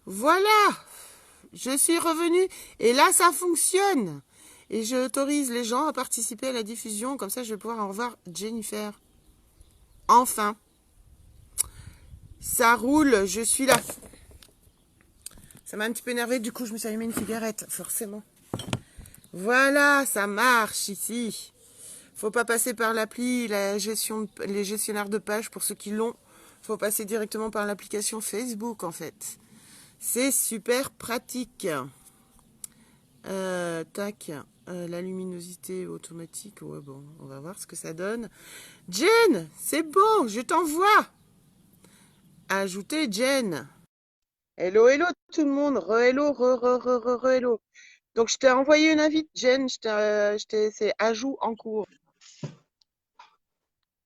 Voilà, je suis revenue et là ça fonctionne. Et j'autorise les gens à participer à la diffusion, comme ça je vais pouvoir en revoir Jennifer. Enfin, ça roule, je suis là. Ça m'a un petit peu énervé, du coup je me suis allumé une cigarette, forcément. Voilà, ça marche ici. Faut pas passer par l'appli, les gestionnaires de pages pour ceux qui l'ont. Faut passer directement par l'application Facebook en fait. C'est super pratique. Tac, la luminosité automatique. Ouais bon, on va voir ce que ça donne. Jen, c'est bon, je t'envoie. Ajouter Jen. Hello, hello tout le monde. Re-hello, re-hello. Donc je t'ai envoyé une invite, Jen. C'est ajout en cours.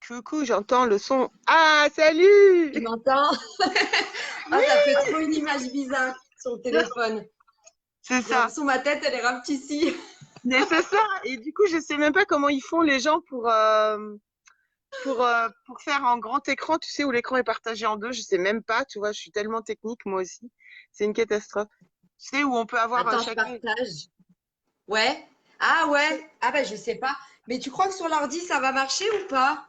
Coucou, j'entends le son. Ah, Tu salut! m'entends? Ah, Oui, ça fait trop une image bizarre sur le téléphone. c'est J'ai ça. l'impression que ma tête, elle est rapetissie. Mais c'est ça. Et du coup, je sais même pas comment ils font les gens pour faire en grand écran, tu sais, où l'écran est partagé en deux. Je sais même pas, tu vois, je suis tellement technique, moi aussi. C'est une catastrophe. Tu sais, où on peut avoir Attends, je chacun. partage. Ouais. Ah ouais. Ah bah je sais pas. Mais tu crois que sur l'ordi, ça va marcher ou pas?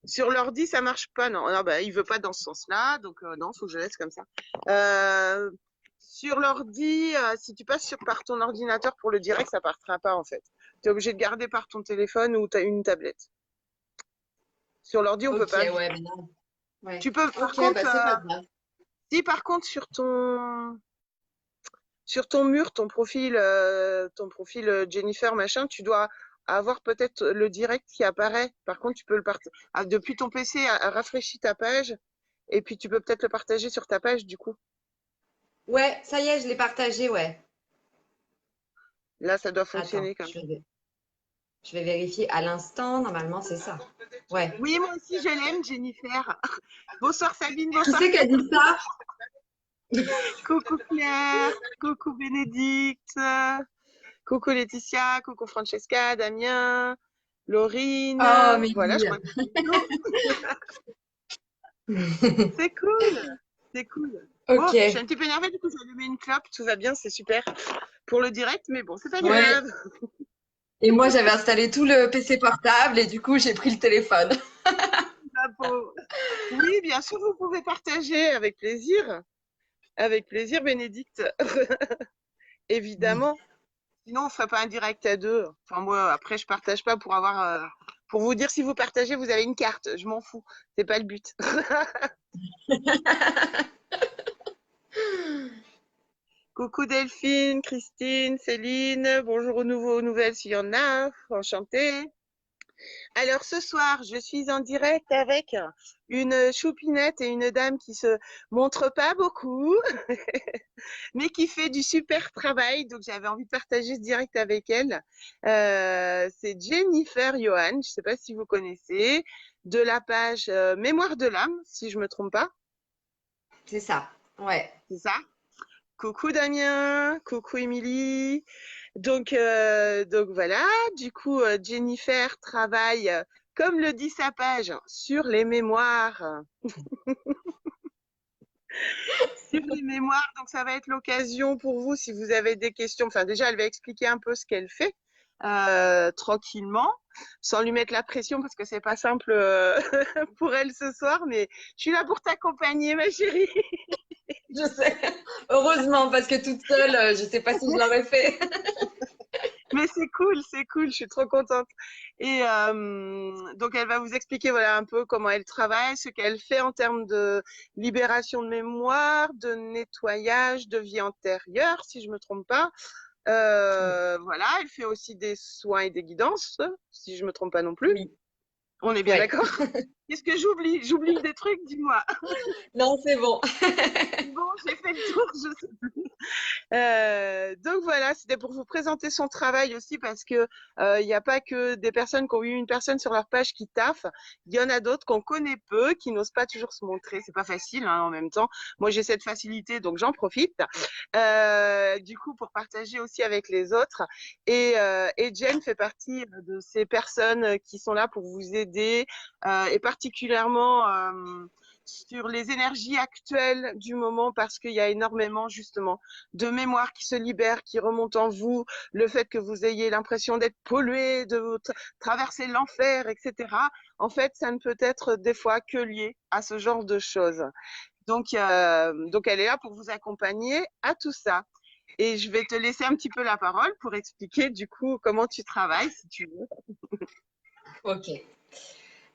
Sur l'ordi, ça marche pas, non. Non, bah, il veut pas dans ce sens-là, donc non, faut que je laisse comme ça. Euh, sur l'ordi, si tu passes par ton ordinateur pour le direct, ça partira pas en fait. Tu es obligé de garder par ton téléphone ou tu as une tablette. Sur l'ordi, on peut Ok, pas. ouais, mais non. Ouais. Tu peux, par Ok, contre, bah c'est pas grave. si par contre sur ton mur, ton profil Jennifer machin, tu dois avoir peut-être le direct qui apparaît. Par contre, tu peux le partager depuis ton PC, rafraîchis ta page et puis tu peux peut-être le partager sur ta page du coup. Ouais, ça y est, je l'ai partagé, ouais. Là, ça doit Attends, fonctionner comme ça. je vais vérifier à l'instant. Normalement, c'est ça. Ouais. Oui, moi aussi, je l'aime, Jennifer. Bonsoir Sabine, Qui bonsoir c'est qui a dit ça? coucou Claire, coucou Bénédicte, coucou Laetitia, coucou Francesca, Damien, Oh, Laurine. Voilà, je Mehdi. crois que c'est tout. C'est cool, c'est cool. Bon, Ok. je suis un petit peu énervée, du coup, j'ai allumé une clope, tout va bien, c'est super pour le direct, mais bon, c'est pas Ouais. grave. Et moi, j'avais installé tout le PC portable et du coup, j'ai pris le téléphone. Ma peau. Oui, bien sûr, vous pouvez partager avec plaisir, Bénédicte, évidemment. Sinon, on ferait pas un direct à deux. Enfin, moi, après, je partage pas pour vous dire si vous partagez, vous avez une carte. Je m'en fous. C'est pas le but. Coucou Delphine, Christine, Céline. Bonjour aux nouvelles s'il y en a. Enchantée. Alors ce soir, je suis en direct avec une choupinette et une dame qui se montre pas beaucoup, mais qui fait du super travail. Donc j'avais envie de partager ce direct avec elle. C'est Jennifer Johan, je ne sais pas si vous connaissez, de la page Mémoire de l'âme, si je me trompe pas. C'est ça. Ouais. C'est ça. Coucou Damien, coucou Émilie. Donc voilà, du coup, Jennifer travaille, comme le dit sa page, sur les mémoires. Sur les mémoires, donc ça va être l'occasion pour vous, si vous avez des questions. Enfin, déjà, elle va expliquer un peu ce qu'elle fait tranquillement, sans lui mettre la pression parce que c'est pas simple pour elle ce soir. Mais je suis là pour t'accompagner, ma chérie. Je sais. Heureusement, parce que toute seule, je sais pas si je l'aurais fait. Mais c'est cool, je suis trop contente. Et donc elle va vous expliquer voilà un peu comment elle travaille, ce qu'elle fait en termes de libération de mémoire, de nettoyage, de vie antérieure, si je me trompe pas. Voilà, elle fait aussi des soins et des guidances, si je me trompe pas non plus. Oui. On est bien Ouais. d'accord? Qu'est-ce que j'oublie? J'oublie des trucs, dis-moi. Non, c'est bon. Bon, j'ai fait le tour, je sais. Donc voilà, c'était pour vous présenter son travail aussi parce que il n'y a pas que des personnes qui ont eu une personne sur leur page qui taffent. Il y en a d'autres qu'on connaît peu, qui n'osent pas toujours se montrer. C'est pas facile hein, en même temps. Moi j'ai cette facilité donc j'en profite. Du coup pour partager aussi avec les autres. Et Jen fait partie de ces personnes qui sont là pour vous aider et particulièrement sur les énergies actuelles du moment parce qu'il y a énormément justement de mémoires qui se libèrent, qui remontent en vous, le fait que vous ayez l'impression d'être pollué, de traverser l'enfer, etc. En fait, ça ne peut être des fois que lié à ce genre de choses. Donc elle est là pour vous accompagner à tout ça. Et je vais te laisser un petit peu la parole pour expliquer du coup comment tu travailles, si tu veux. Ok.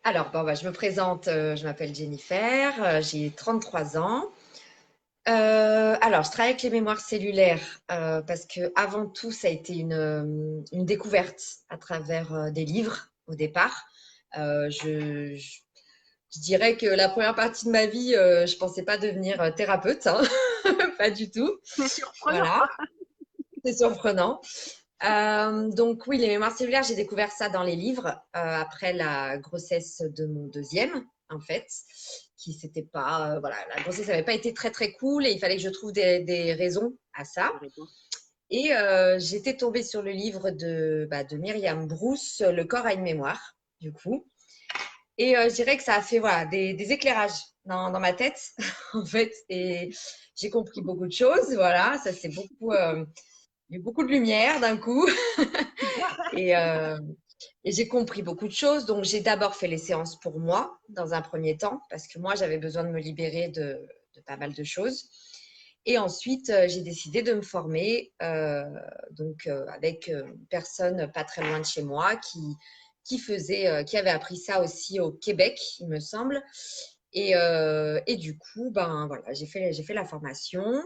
Alors, bon, bah, je me présente, je m'appelle Jennifer, j'ai 33 ans. Alors, je travaille avec les mémoires cellulaires parce que avant tout, ça a été une découverte à travers des livres au départ. Je dirais que la première partie de ma vie, je pensais pas devenir thérapeute, hein. Pas du tout. C'est surprenant. Voilà, c'est surprenant. Donc oui, les mémoires cellulaires, j'ai découvert ça dans les livres après la grossesse de mon deuxième, en fait, qui c'était pas, voilà, la grossesse n'avait pas été très très cool et il fallait que je trouve des raisons à ça. Et j'étais tombée sur le livre de Myriam Bruce, Le corps a une mémoire, du coup. Et je dirais que ça a fait voilà, des éclairages dans ma tête, en fait. Et j'ai compris beaucoup de choses. Voilà, ça c'est beaucoup. Il y a eu beaucoup de lumière d'un coup. Et, euh, et j'ai compris beaucoup de choses. Donc, j'ai d'abord fait les séances pour moi, dans un premier temps, parce que moi, j'avais besoin de me libérer de pas mal de choses. Et ensuite, j'ai décidé de me former avec une personne pas très loin de chez moi qui avait appris ça aussi au Québec, il me semble. Et du coup, ben voilà, j'ai fait la formation.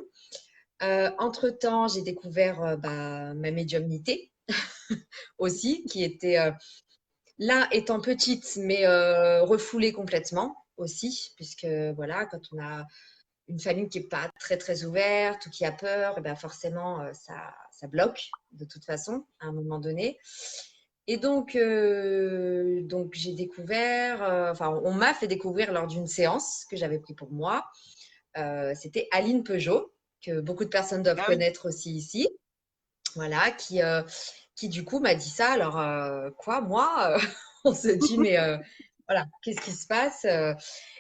Entre-temps, j'ai découvert ma médiumnité aussi, qui était là étant petite, mais refoulée complètement aussi, puisque voilà, quand on a une famille qui n'est pas très très ouverte ou qui a peur, eh ben forcément ça bloque de toute façon à un moment donné. Et donc j'ai découvert, enfin on m'a fait découvrir lors d'une séance que j'avais pris pour moi. C'était Aline Peugeot, que beaucoup de personnes doivent Ah oui. connaître aussi ici. Voilà, qui du coup m'a dit ça. Alors, quoi, moi, on se dit, mais voilà, qu'est-ce qui se passe?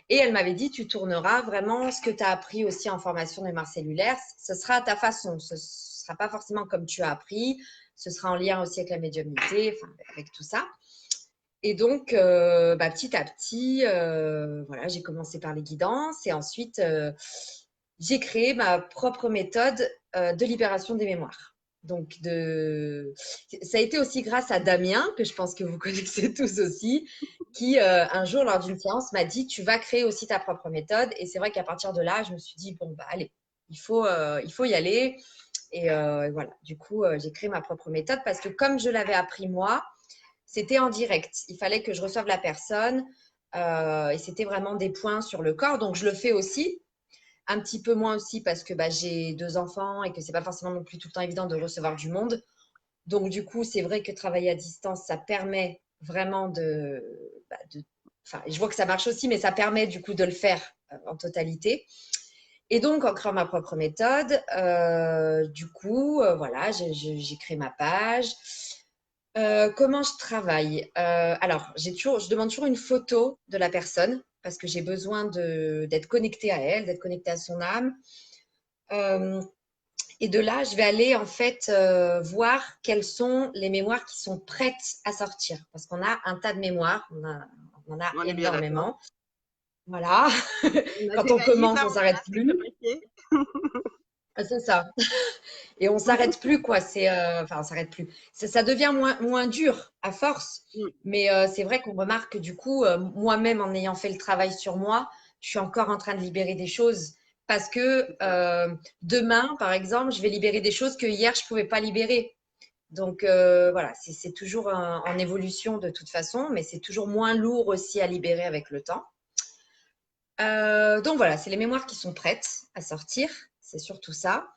Et elle m'avait dit, tu tourneras vraiment ce que tu as appris aussi en formation de mémoire cellulaire. Ce sera à ta façon. Ce ne sera pas forcément comme tu as appris. Ce sera en lien aussi avec la médiumnité, enfin, avec tout ça. Et donc, petit à petit, voilà, j'ai commencé par les guidances et ensuite, j'ai créé ma propre méthode de libération des mémoires. Ça a été aussi grâce à Damien, que je pense que vous connaissez tous aussi, qui un jour lors d'une séance m'a dit tu vas créer aussi ta propre méthode. Et c'est vrai qu'à partir de là, je me suis dit bon bah allez, il faut y aller. Et voilà, du coup, j'ai créé ma propre méthode parce que comme je l'avais appris moi, c'était en direct. Il fallait que je reçoive la personne et c'était vraiment des points sur le corps. Donc je le fais aussi un petit peu moins aussi parce que j'ai 2 enfants et que c'est pas forcément non plus tout le temps évident de recevoir du monde. Donc, du coup, c'est vrai que travailler à distance, ça permet vraiment enfin, je vois que ça marche aussi, mais ça permet du coup de le faire en totalité. Et donc, en créant ma propre méthode, voilà, j'ai créé ma page. Comment je travaille? Alors, je demande toujours une photo de la personne parce que j'ai besoin d'être connectée à elle, d'être connectée à son âme. Euh, et de là, je vais aller en fait voir quelles sont les mémoires qui sont prêtes à sortir. Parce qu'on a un tas de mémoires, on en a On est bien d'accord. énormément. Voilà. On a Quand on déjà dit commence, ça, on on en s'arrête a fait plus. fabriquer. Ah, c'est ça. Et on s'arrête plus, quoi. Enfin, on s'arrête plus. Ça devient moins dur à force. Mais c'est vrai qu'on remarque que du coup, moi-même, en ayant fait le travail sur moi, je suis encore en train de libérer des choses. Parce que demain, par exemple, je vais libérer des choses que hier, je ne pouvais pas libérer. Donc voilà, c'est toujours en évolution de toute façon, mais c'est toujours moins lourd aussi à libérer avec le temps. Donc voilà, c'est les mémoires qui sont prêtes à sortir. C'est surtout ça.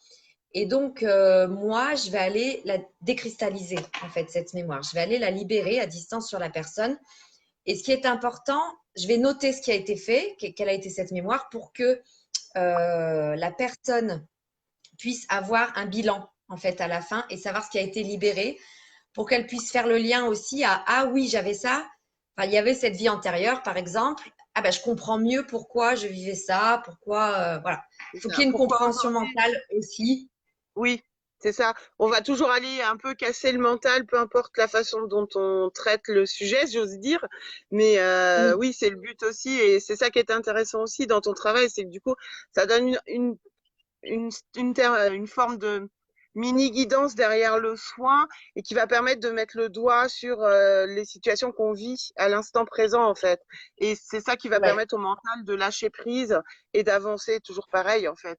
Et donc, moi, je vais aller la décristalliser, en fait, cette mémoire. Je vais aller la libérer à distance sur la personne. Et ce qui est important, je vais noter ce qui a été fait, quelle a été cette mémoire, pour que la personne puisse avoir un bilan, en fait, à la fin et savoir ce qui a été libéré, pour qu'elle puisse faire le lien aussi à « Ah oui, j'avais ça. Enfin, il y avait cette vie antérieure, par exemple. ah ben, je comprends mieux pourquoi je vivais ça, pourquoi, voilà. C'est Il faut ça. qu'il y ait une Pourquoi compréhension aujourd'hui? mentale aussi. Oui, c'est ça. On va toujours aller un peu casser le mental, peu importe la façon dont on traite le sujet, j'ose dire. Mais Oui, oui, c'est le but aussi, et c'est ça qui est intéressant aussi dans ton travail, c'est que du coup, ça donne une forme de mini guidance derrière le soin et qui va permettre de mettre le doigt sur les situations qu'on vit à l'instant présent en fait. Et c'est ça qui va ouais, permettre au mental de lâcher prise et d'avancer toujours pareil en fait.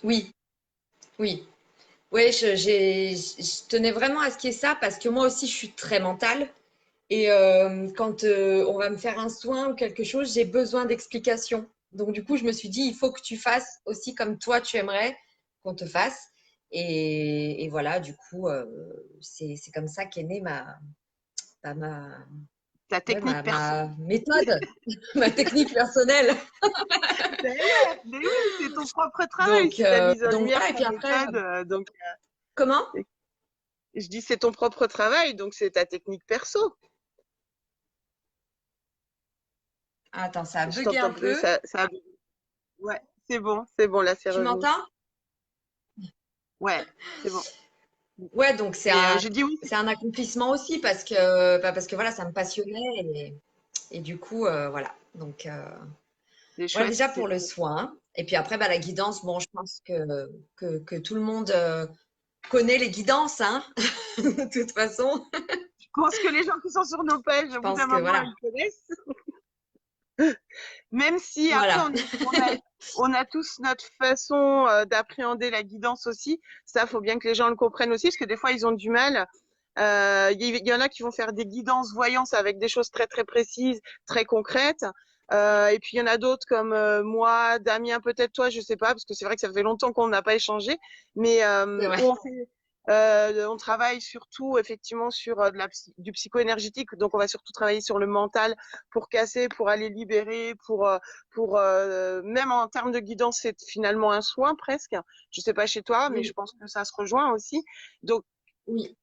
oui, oui. Oui, je tenais vraiment à ce qu'il y ait ça parce que moi aussi, je suis très mentale. Et quand on va me faire un soin ou quelque chose, j'ai besoin d'explications. Donc, du coup, je me suis dit, il faut que tu fasses aussi comme toi, tu aimerais qu'on te fasse. Et voilà, du coup, c'est comme ça qu'est née bah, ma, Ta ouais, technique perso. ma méthode, ma technique personnelle. Ben ouais, mais oui, c'est ton propre travail. C'est ta mise en Donc lumière, voilà. Et ta puis après, méthode. Donc, comment? je dis c'est ton propre travail, donc c'est ta technique perso. Attends, ça a Je bugué un t'entends plus, peu. ça. Ouais, c'est bon, là c'est Tu revenu. m'entends? Ouais, c'est bon. Ouais, donc Mais j'ai dit oui, c'est un accomplissement aussi parce que voilà, ça me passionnait et du coup, voilà. Donc, c'est voilà chouette. déjà pour le soin. Et puis après, bah, la guidance, bon, je pense que tout le monde connaît les guidances, hein, de toute façon. Je pense que les gens qui sont sur nos pages, Je au bout d'un pense que moment, voilà. ils connaissent. Même si après, Voilà. on a tous notre façon d'appréhender la guidance aussi. Ça, faut bien que les gens le comprennent aussi, parce que des fois, ils ont du mal. Il y en a qui vont faire des guidances voyances avec des choses très très précises, très concrètes. Et puis il y en a d'autres comme moi, Damien, peut-être toi, je sais pas, parce que c'est vrai que ça fait longtemps qu'on n'a pas échangé, mais C'est vrai. où on travaille surtout effectivement sur du psycho-énergétique, donc on va surtout travailler sur le mental pour casser, pour aller libérer, pour même en termes de guidance, c'est finalement un soin presque. Je sais pas chez toi, mais je Oui, pense que ça se rejoint aussi. Donc, oui.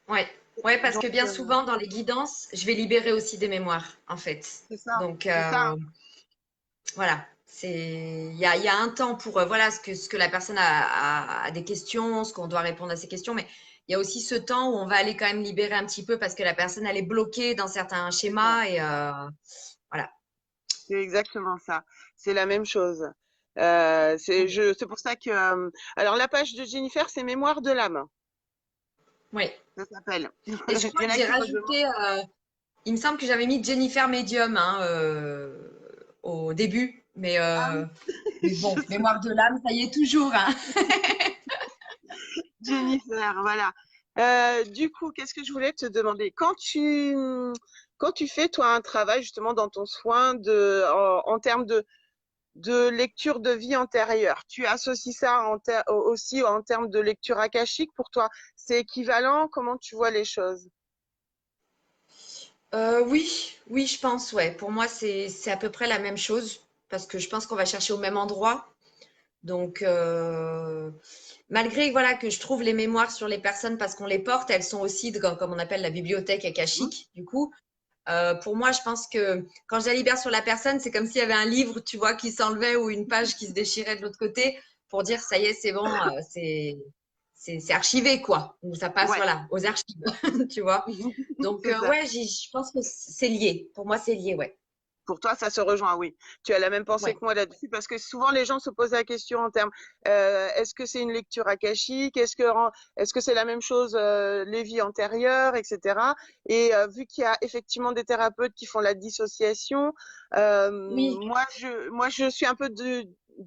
Ouais. Ouais, parce donc que bien souvent, dans les guidances, je vais libérer aussi des mémoires, en fait. c'est ça, Donc, c'est ça. voilà, il y a un temps pour voilà ce que la personne a des questions, ce qu'on doit répondre à ces questions, mais il y a aussi ce temps où on va aller quand même libérer un petit peu parce que la personne elle est bloquée dans certains C'est ça. schémas et voilà. C'est exactement ça. C'est la même chose. C'est pour ça que, alors la page de Jennifer, c'est Mémoire de l'âme, Oui. ça s'appelle. Et je Il crois y en que a j'ai qui redemandent. rajouté, il me semble que j'avais mis Jennifer Medium hein, au début, mais, Ah euh, oui, mais je bon, sais. mémoire de l'âme, ça y est toujours. Hein. Jennifer, voilà. Du coup, qu'est-ce que je voulais te demander? Quand tu fais, toi, un travail justement dans ton soin en termes de lecture de vie antérieure, tu associes ça aussi en termes de lecture akashique pour toi? C'est équivalent? Comment tu vois les choses? Oui, oui, je pense, ouais. Pour moi, c'est à peu près la même chose parce que je pense qu'on va chercher au même endroit. Donc, malgré voilà que je trouve les mémoires sur les personnes parce qu'on les porte, elles sont aussi comme on appelle la bibliothèque Mhm. akashique. Du coup, pour moi, je pense que quand je la libère sur la personne, c'est comme s'il y avait un livre, tu vois, qui s'enlevait ou une page qui se déchirait de l'autre côté pour dire ça y est, c'est bon, c'est archivé quoi. Ou ça passe Ouais, voilà aux archives, tu vois. Donc c'est ça. ouais, je pense que c'est lié. Pour moi, c'est lié, ouais. Pour toi, ça se rejoint, oui. Tu as la même pensée Ouais. que moi là-dessus, parce que souvent les gens se posent la question en termes, est-ce que c'est une lecture akashique, est-ce que c'est la même chose les vies antérieures, etc. Et vu qu'il y a effectivement des thérapeutes qui font la dissociation, Oui, moi je suis un peu de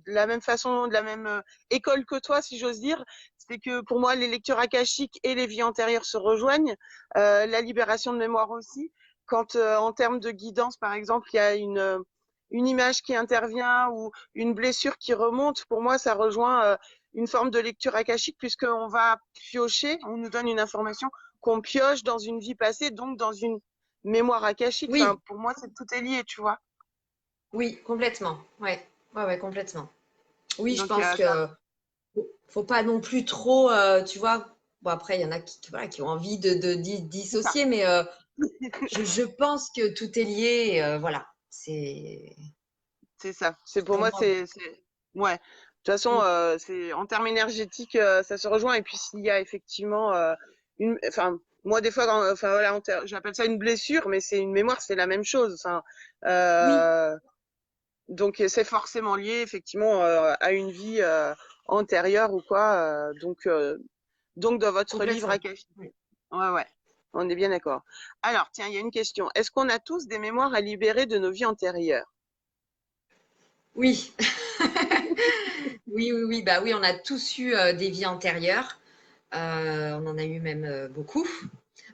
la même façon, de la même école que toi, si j'ose dire. C'est que pour moi, les lectures akashiques et les vies antérieures se rejoignent, la libération de mémoire aussi quand en termes de guidance, par exemple, il y a une image qui intervient ou une blessure qui remonte, pour moi, ça rejoint une forme de lecture akashique puisqu'on va piocher, on nous donne une information qu'on pioche dans une vie passée, donc dans une mémoire akashique. Enfin, oui, pour moi, tout est lié, tu vois. oui, complètement. Ouais, ouais, ouais, complètement. Oui, je Donc, pense que faut pas non plus trop, tu vois. Bon, après, il y en a voilà, qui ont envie de c'est ça. dissocier, mais je pense que tout est lié. Voilà. C'est ça. C'est pour pour moi, moi. ouais. De toute façon, Mm. c'est en termes énergétiques, ça se rejoint. Et puis s'il y a effectivement enfin, moi des fois, enfin voilà, j'appelle ça une blessure, mais c'est une mémoire, c'est la même chose. Enfin, Oui, euh, donc c'est forcément lié effectivement à une vie antérieure ou quoi. Donc dans votre livre complètement. Akashi. Oui. Ouais, ouais. On est bien d'accord. Alors, tiens, il y a une question. Est-ce qu'on a tous des mémoires à libérer de nos vies antérieures? Oui. Oui, oui, oui, bah oui, on a tous eu des vies antérieures. On en a eu même beaucoup.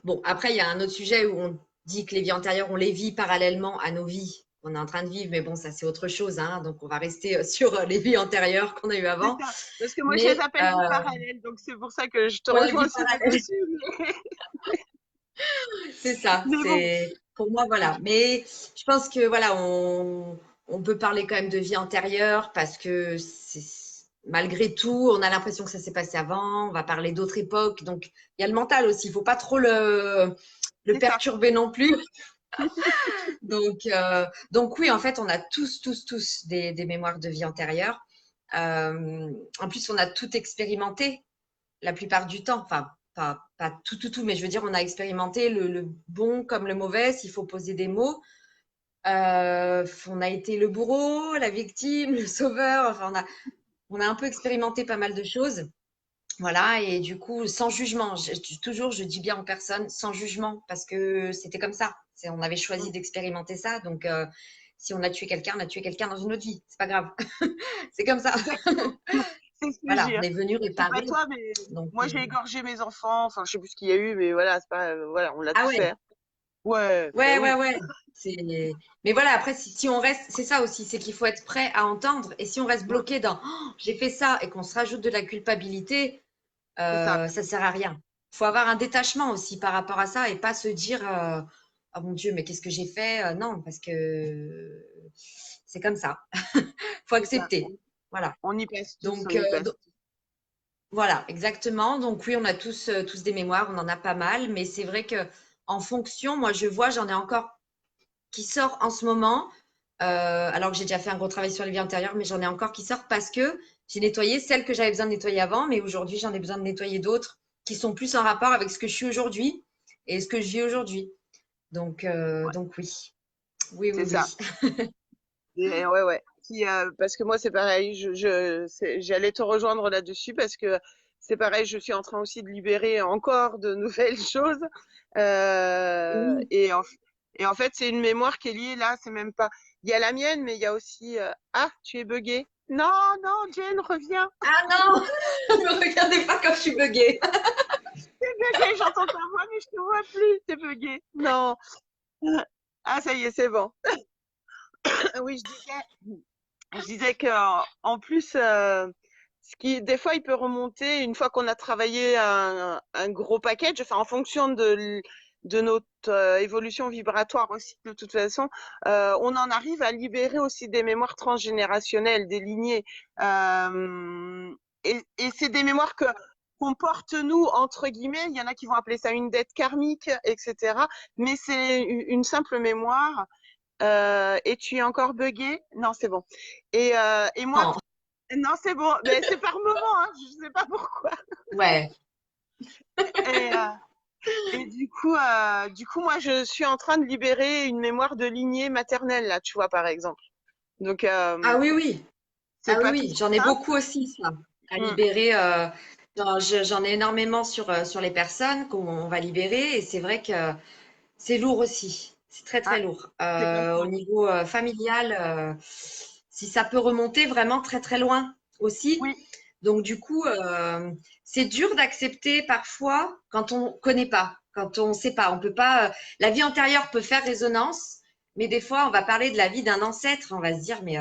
Bon, après, il y a un autre sujet où on dit que les vies antérieures, on les vit parallèlement à nos vies qu'on est en train de vivre, mais bon, ça c'est autre chose, hein. Donc on va rester sur les vies antérieures qu'on a eues C'est avant. ça. Parce que moi, je les Mais appelle vies parallèles. Donc, c'est pour ça que je te ouais, rejoins vie aussi parallèle, là-dessus. c'est ça. Mais bon. C'est pour moi, voilà. Mais je pense que voilà, on peut parler quand même de vie antérieure parce que malgré tout, on a l'impression que ça s'est passé avant. On va parler d'autres époques. Donc il y a le mental aussi. Il faut pas trop le C'est ça. perturber non plus. Donc oui, en fait, on a tous des mémoires de vie antérieure. En plus, on a tout expérimenté la plupart du temps. Enfin, pas tout, mais je veux dire, on a expérimenté le bon comme le mauvais, s'il faut poser des mots. On a été le bourreau, la victime, le sauveur. Enfin, on a un peu expérimenté pas mal de choses. Voilà, et du coup, sans jugement. Toujours, je dis bien en personne, sans jugement, parce que c'était comme ça. On avait choisi Mm. d'expérimenter ça. Donc, si on a tué quelqu'un, on a tué quelqu'un dans une autre vie. C'est pas grave. C'est comme ça. Exactement. C'est ce que Voilà, j'ai. on est venu Je sais pas réparer. toi, mais Donc, moi, j'ai égorgé mes enfants. Enfin, je sais plus ce qu'il y a eu, mais voilà, c'est pas, voilà, on l'a ah tous fait. ouais, Hein. Ouais, ben ouais, ouais, oui. ouais. Mais voilà, après, si on reste, c'est ça aussi, c'est qu'il faut être prêt à entendre. Et si on reste Mm. bloqué dans j'ai fait ça et qu'on se rajoute de la culpabilité, C'est ça. ça sert à rien. Il faut avoir un détachement aussi par rapport à ça et pas se dire oh mon Dieu, mais qu'est-ce que j'ai fait? Non, parce que c'est comme ça. Faut C'est ça. accepter. Voilà. On y passe tous, on Donc, y passe tous. voilà, exactement. Donc oui, on a tous des mémoires, on en a pas mal, mais c'est vrai que en fonction, moi je vois, j'en ai encore qui sort en ce moment, alors que j'ai déjà fait un gros travail sur les vies antérieures, mais j'en ai encore qui sortent parce que j'ai nettoyé celles que j'avais besoin de nettoyer avant, mais aujourd'hui j'en ai besoin de nettoyer d'autres qui sont plus en rapport avec ce que je suis aujourd'hui et ce que je vis aujourd'hui. Ouais, Donc oui, oui, c'est oui, ça. oui. Et ouais, ouais. Parce que moi, c'est pareil. J'allais te rejoindre là-dessus parce que c'est pareil. Je suis en train aussi de libérer encore de nouvelles choses. Euh, Oui. et, en, et en fait, c'est une mémoire qui est liée là. C'est même pas. Il y a la mienne, mais il y a aussi. Ah, tu es buggé. Non, non, Jane, reviens. Ah non, ne me regardez pas quand je suis buggée. T'es buggé. J'entends ta voix, mais je te vois plus. T'es buggé. Non. Ah, ça y est, c'est bon. Oui, je disais que en plus, ce qui des fois il peut remonter une fois qu'on a travaillé un gros package, enfin en fonction de notre évolution vibratoire aussi de toute façon, on en arrive à libérer aussi des mémoires transgénérationnelles, des lignées, et c'est des mémoires que qu'on porte nous entre guillemets. Il y en a qui vont appeler ça une dette karmique, etc. Mais c'est une simple mémoire. Et tu es encore buggé? Non, c'est bon. Et moi, Non, non, c'est bon. Mais c'est par moment, hein, je sais pas pourquoi. ouais. Et, euh, et du coup, moi, je suis en train de libérer une mémoire de lignée maternelle, là, tu vois, par exemple. Donc, Ah oui, oui. c'est Ah oui, pas oui. toujours J'en ai simple. beaucoup aussi, ça, à Mm, libérer. J'en ai énormément sur les personnes qu'on va libérer. Et c'est vrai que c'est lourd aussi. C'est très, ah, très lourd. c'est pas Au faux. niveau familial, si ça peut remonter vraiment très, très loin aussi. Oui, Donc, du coup, c'est dur d'accepter parfois quand on ne connaît pas, quand on ne sait pas. On peut pas. La vie antérieure peut faire résonance, mais des fois, on va parler de la vie d'un ancêtre. On va se dire, mais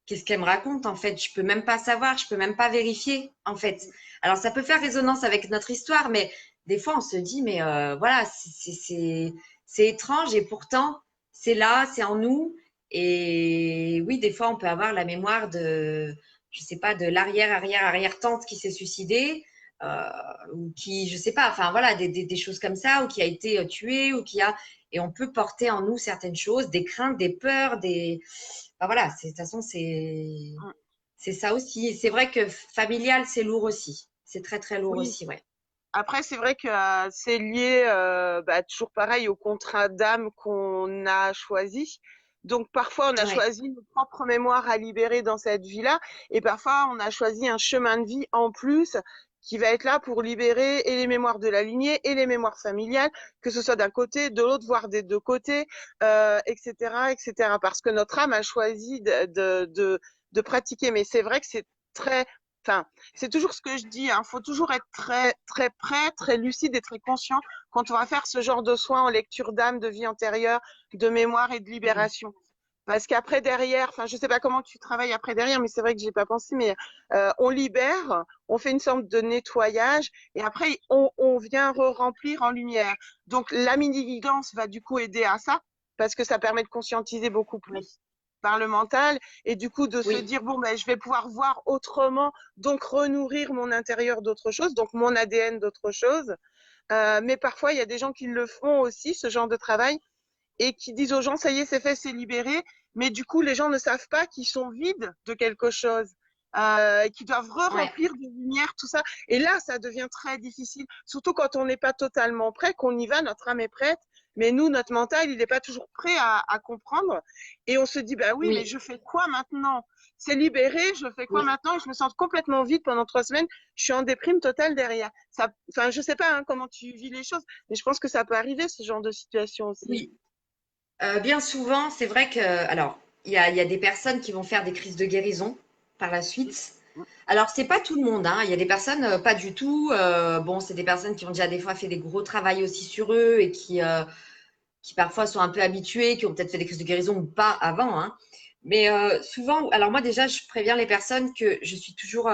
qu'est-ce qu'elle me raconte en fait? Je peux même pas savoir, je peux même pas vérifier en fait. Alors, ça peut faire résonance avec notre histoire, mais des fois, on se dit, mais voilà, c'est étrange et pourtant, c'est là, c'est en nous. Et oui, des fois, on peut avoir la mémoire de je sais pas, de l'arrière-arrière-arrière-tante qui s'est suicidée. ou qui, je sais pas, enfin voilà, des choses comme ça, ou qui a été tué, ou qui a… Et on peut porter en nous certaines choses, des craintes, des peurs, des… Enfin, voilà, de toute façon, c'est ça aussi. Et c'est vrai que familial, c'est lourd aussi. C'est très, très lourd Oui. aussi, ouais. Après, c'est vrai que c'est lié, toujours pareil au contrat d'âme qu'on a choisi. Donc parfois, on a Ouais, choisi nos propres mémoires à libérer dans cette vie-là, et parfois, on a choisi un chemin de vie en plus qui va être là pour libérer et les mémoires de la lignée et les mémoires familiales, que ce soit d'un côté, de l'autre, voire des deux côtés, etc., etc. Parce que notre âme a choisi de pratiquer. Mais c'est vrai que c'est très, enfin, c'est toujours ce que je dis, hein. Faut toujours être très, très prêt, très lucide et très conscient quand on va faire ce genre de soins en lecture d'âme, de vie antérieure, de mémoire et de oui, libération. Parce qu'après derrière, enfin, je sais pas comment tu travailles après derrière, mais c'est vrai que j'ai pas pensé, mais on libère, on fait une sorte de nettoyage, et après on vient re-remplir en lumière. Donc la mini-guidance va du coup aider à ça, parce que ça permet de conscientiser beaucoup oui, plus par le mental, et du coup de se oui, dire bon ben je vais pouvoir voir autrement, donc renourrir mon intérieur d'autre chose, donc mon ADN d'autre chose. Mais parfois il y a des gens qui le font aussi, ce genre de travail, et qui disent aux gens ça y est c'est fait, c'est libéré, mais du coup les gens ne savent pas qu'ils sont vides de quelque chose, qu'ils doivent ouais, re-remplir de lumière, tout ça. Et là ça devient très difficile, surtout quand on n'est pas totalement prêt, qu'on y va, notre âme est prête, mais nous notre mental il n'est pas toujours prêt à comprendre, et on se dit bah oui mais oui, je fais quoi maintenant, c'est libéré, je fais quoi oui, maintenant, je me sens complètement vide pendant 3 semaines, je suis en déprime totale derrière ça. Enfin je sais pas hein, comment tu vis les choses, mais je pense que ça peut arriver ce genre de situation aussi. oui. Bien souvent, c'est vrai que, alors, il y a des personnes qui vont faire des crises de guérison par la suite. Alors, c'est pas tout le monde, hein. Il y a des personnes, pas du tout. Bon, c'est des personnes qui ont déjà des fois fait des gros travaux aussi sur eux et qui parfois sont un peu habitués, qui ont peut-être fait des crises de guérison ou pas avant, hein. Mais souvent, alors moi déjà, je préviens les personnes que je suis toujours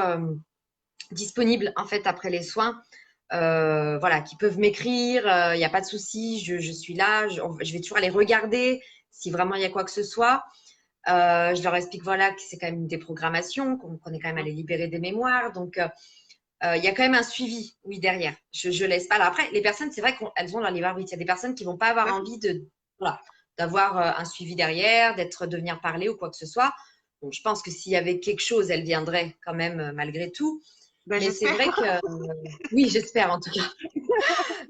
disponible en fait après les soins. Voilà, qui peuvent m'écrire, il n'y a pas de souci, je suis là, je vais toujours aller regarder si vraiment il y a quoi que ce soit. Je leur explique voilà que c'est quand même une déprogrammation, qu'on est quand même allé libérer des mémoires, donc il y a quand même un suivi, oui, derrière. Je laisse pas. Alors après, les personnes, c'est vrai qu'elles ont leur libre arbitre. Il y a des personnes qui vont pas avoir envie de, voilà, d'avoir un suivi derrière, de venir parler ou quoi que ce soit. Donc, je pense que s'il y avait quelque chose, elles viendraient quand même malgré tout. Ben, Mais c'est j'espère. vrai que, oui, j'espère en tout cas.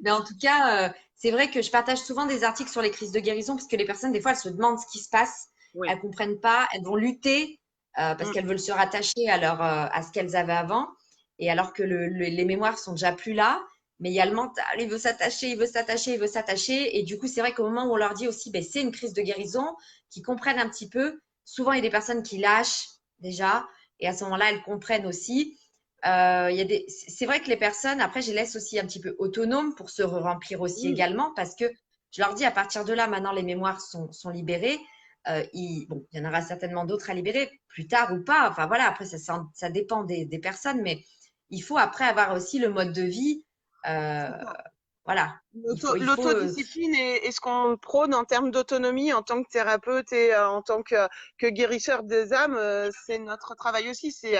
Mais en tout cas, c'est vrai que je partage souvent des articles sur les crises de guérison parce que les personnes, des fois, elles se demandent ce qui se passe. Oui. Elles comprennent pas. Elles vont lutter parce Mm. qu'elles veulent se rattacher à ce qu'elles avaient avant. Et alors que les mémoires sont déjà plus là. Mais il y a le mental, il veut s'attacher, il veut s'attacher, il veut s'attacher. Et du coup, c'est vrai qu'au moment où on leur dit aussi, ben, c'est une crise de guérison, qu'ils comprennent un petit peu. Souvent, il y a des personnes qui lâchent déjà. Et à ce moment-là, elles comprennent aussi. C'est vrai que les personnes, après, je les laisse aussi un petit peu autonomes pour se remplir aussi Oui. également, parce que je leur dis à partir de là, maintenant les mémoires sont libérées. Bon, il y en aura certainement d'autres à libérer plus tard ou pas. Enfin voilà, après ça dépend des personnes, mais il faut après avoir aussi le mode de vie. Euh, C'est ça. voilà, il faut L'autodiscipline est ce qu'on prône en termes d'autonomie en tant que thérapeute et en tant que guérisseur des âmes, c'est notre travail aussi. C'est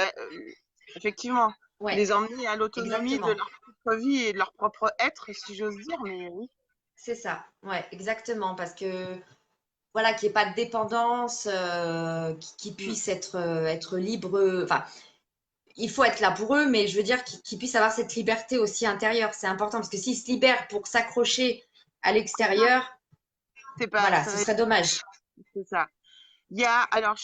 effectivement ouais, les emmener à l'autonomie de exactement. leur propre vie et de leur propre être, si j'ose dire. Mais oui, C'est ça, ouais, exactement, parce que voilà, qu'il n'y ait pas de dépendance, qui mm, puisse être libre. Enfin, il faut être là pour eux, mais je veux dire qu'ils puissent avoir cette liberté aussi intérieure. C'est important parce que s'ils se libèrent pour s'accrocher à l'extérieur, c'est pas, voilà, ça ce va être- serait dommage. c'est ça. Alors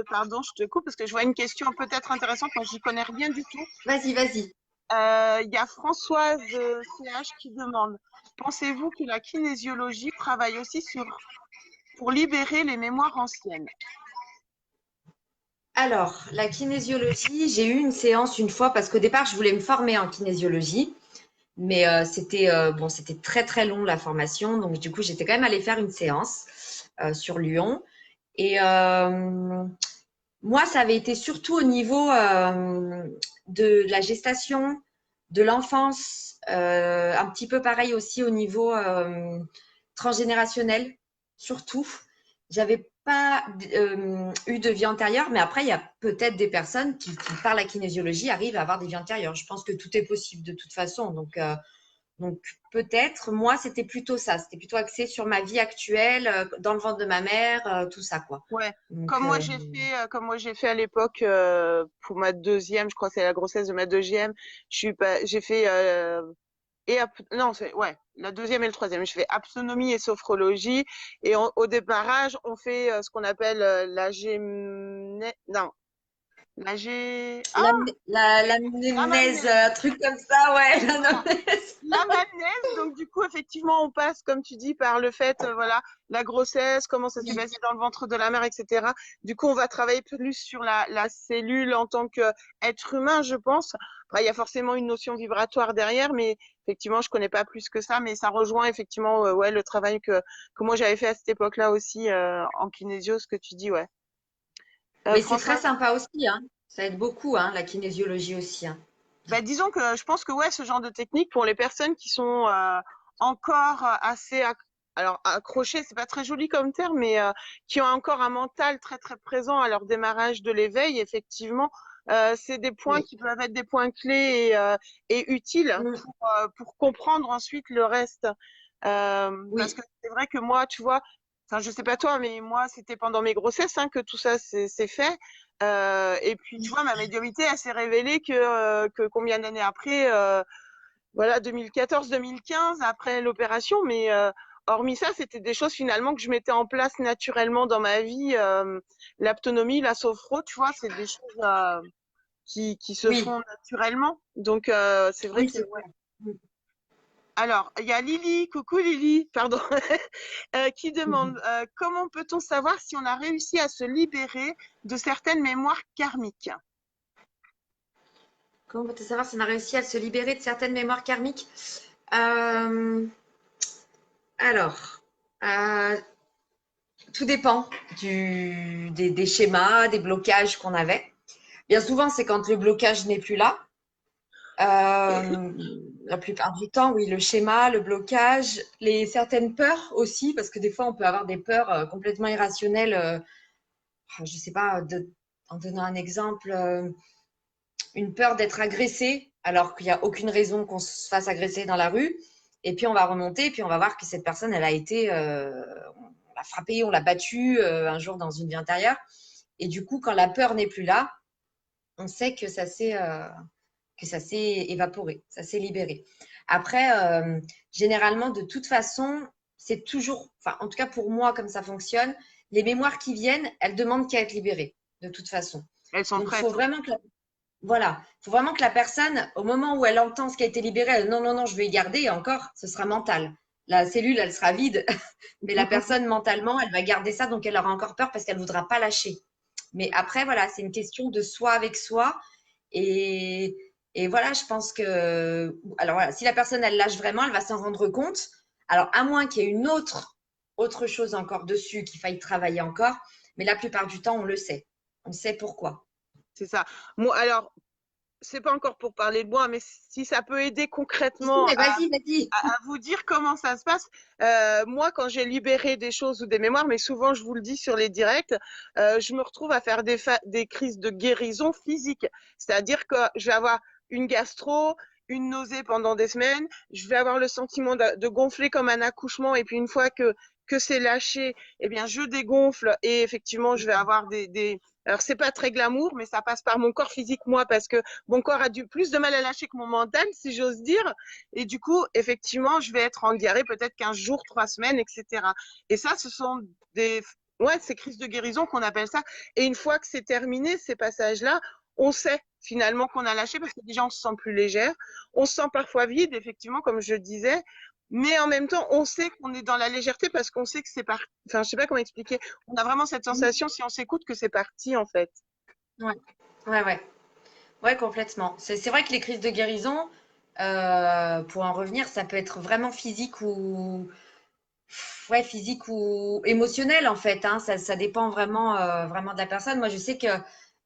pardon, je te coupe parce que je vois une question peut-être intéressante. Moi, j'y connais rien du tout. Vas-y, vas-y. Il y a Françoise CH qui demande, pensez-vous que la kinésiologie travaille aussi pour libérer les mémoires anciennes? Alors, la kinésiologie, j'ai eu une séance une fois parce qu'au départ, je voulais me former en kinésiologie, mais c'était très très long la formation, donc du coup, j'étais quand même allée faire une séance sur Lyon. Et moi, ça avait été surtout au niveau de la gestation, de l'enfance, un petit peu pareil aussi au niveau transgénérationnel, surtout. j'avais pas eu de vie antérieure, mais après, il y a peut-être des personnes qui, par la kinésiologie, arrivent à avoir des vies antérieures. Je pense que tout est possible de toute façon. Donc peut-être, moi, c'était plutôt ça. C'était plutôt axé sur ma vie actuelle, dans le ventre de ma mère, tout ça, quoi. Ouais. Donc, Comme moi j'ai fait à l'époque pour ma deuxième, je crois que c'est la grossesse de ma deuxième, j'ai fait non, c'est ouais, la deuxième et le troisième. Je fais apsonomie et sophrologie et au démarrage, on fait ce qu'on appelle la non, la gé ah, l'amnémnèse, l'anamnèse. un truc comme ça, ouais, Voilà. l'anamnèse. L'anamnèse, donc du coup, effectivement, on passe, comme tu dis, par le fait, voilà, la grossesse, comment ça s'est Oui, passé dans le ventre de la mère, etc. Du coup, on va travailler plus sur la cellule en tant qu'être humain, je pense. Après, il y a forcément une notion vibratoire derrière, mais effectivement, je connais pas plus que ça, mais ça rejoint effectivement, ouais, le travail que moi j'avais fait à cette époque-là aussi en kinésio, ce que tu dis, ouais. mais c'est Franchement, très sympa aussi, hein. Ça aide beaucoup, hein, la kinésiologie aussi, hein. bah, disons que je pense que ouais, ce genre de technique pour les personnes qui sont encore assez alors accrochées, c'est pas très joli comme terme, mais qui ont encore un mental très très présent à leur démarrage de l'éveil, effectivement, c'est des points Oui. qui peuvent être des points clés et utiles Mm. pour comprendre ensuite le reste. Parce Oui. que c'est vrai que moi, tu vois, enfin je sais pas toi, mais moi c'était pendant mes grossesses hein, que tout ça c'est fait. Et puis, tu vois, ma médiumnité, elle s'est révélée que combien d'années après, voilà, 2014-2015, après l'opération. Mais hormis ça, c'était des choses finalement que je mettais en place naturellement dans ma vie. L'autonomie, la sophro, tu vois, c'est des choses qui se Oui. font naturellement. Donc, c'est vrai Oui, que, c'est ouais. ça. Mm. Alors, il y a Lily, coucou Lily, pardon, qui demande Mhm. comment peut-on savoir si on a réussi à se libérer de certaines mémoires karmiques? Comment peut-on savoir si on a réussi à se libérer de certaines mémoires karmiques? Euh, alors, euh, tout dépend des schémas, des blocages qu'on avait. Bien souvent, c'est quand le blocage n'est plus là. Euh, la plupart du temps, oui, le schéma, le blocage, certaines peurs aussi, parce que des fois, on peut avoir des peurs complètement irrationnelles. Je ne sais pas, en donnant un exemple, une peur d'être agressé, alors qu'il n'y a aucune raison qu'on se fasse agresser dans la rue. Et puis, on va remonter, et puis on va voir que cette personne, elle a été, on l'a frappée, on l'a battue un jour dans une vie intérieure. Et du coup, quand la peur n'est plus là, on sait que ça s'est évaporé, ça s'est libéré. Après, généralement, de toute façon, c'est toujours, enfin, en tout cas pour moi, comme ça fonctionne, les mémoires qui viennent, elles demandent qu'à être libérées, de toute façon. Elles sont Donc, il faut prêtes, ouais. vraiment que voilà, faut vraiment que la personne, au moment où elle entend ce qui a été libéré, elle, non, non, non, je vais y garder, et encore, ce sera mental. La cellule, elle sera vide, mais la personne, mentalement, elle va garder ça, donc elle aura encore peur parce qu'elle ne voudra pas lâcher. Mais après, voilà, c'est une question de soi avec soi. Et, et voilà, je pense que. Alors voilà, si la personne, elle lâche vraiment, elle va s'en rendre compte. Alors, à moins qu'il y ait une autre chose encore dessus, qu'il faille travailler encore. Mais la plupart du temps, on le sait. On sait pourquoi. C'est ça. Moi, alors, c'est pas encore pour parler de moi, mais si ça peut aider Si, si, concrètement mais vas-y, vas-y. à vous dire comment ça se passe, moi, quand j'ai libéré des choses ou des mémoires, mais souvent, je vous le dis sur les directs, je me retrouve à faire des crises de guérison physique. C'est-à-dire que je vais avoir une gastro, une nausée pendant des semaines, je vais avoir le sentiment de gonfler comme un accouchement, et puis une fois que c'est lâché, eh bien, je dégonfle et effectivement, je vais avoir alors, c'est pas très glamour, mais ça passe par mon corps physique, moi, parce que mon corps a du plus de mal à lâcher que mon mental, si j'ose dire. Et du coup, effectivement, je vais être en diarrhée peut-être 15 jours, 3 semaines, etc. Et ça, ce sont ouais, ces crises de guérison qu'on appelle ça. Et une fois que c'est terminé, ces passages-là, on sait finalement qu'on a lâché parce que déjà, on se sent plus légère. On se sent parfois vide, effectivement, comme je disais. Mais en même temps, on sait qu'on est dans la légèreté parce qu'on sait que c'est parti. Enfin, je sais pas comment expliquer. On a vraiment cette sensation, si on s'écoute, que c'est parti, en fait. Ouais, ouais, ouais. Ouais, complètement. C'est vrai que les crises de guérison, pour en revenir, ça peut être vraiment physique ou ouais, physique ou émotionnel en fait, hein. Ça dépend vraiment, vraiment de la personne. Moi, je sais que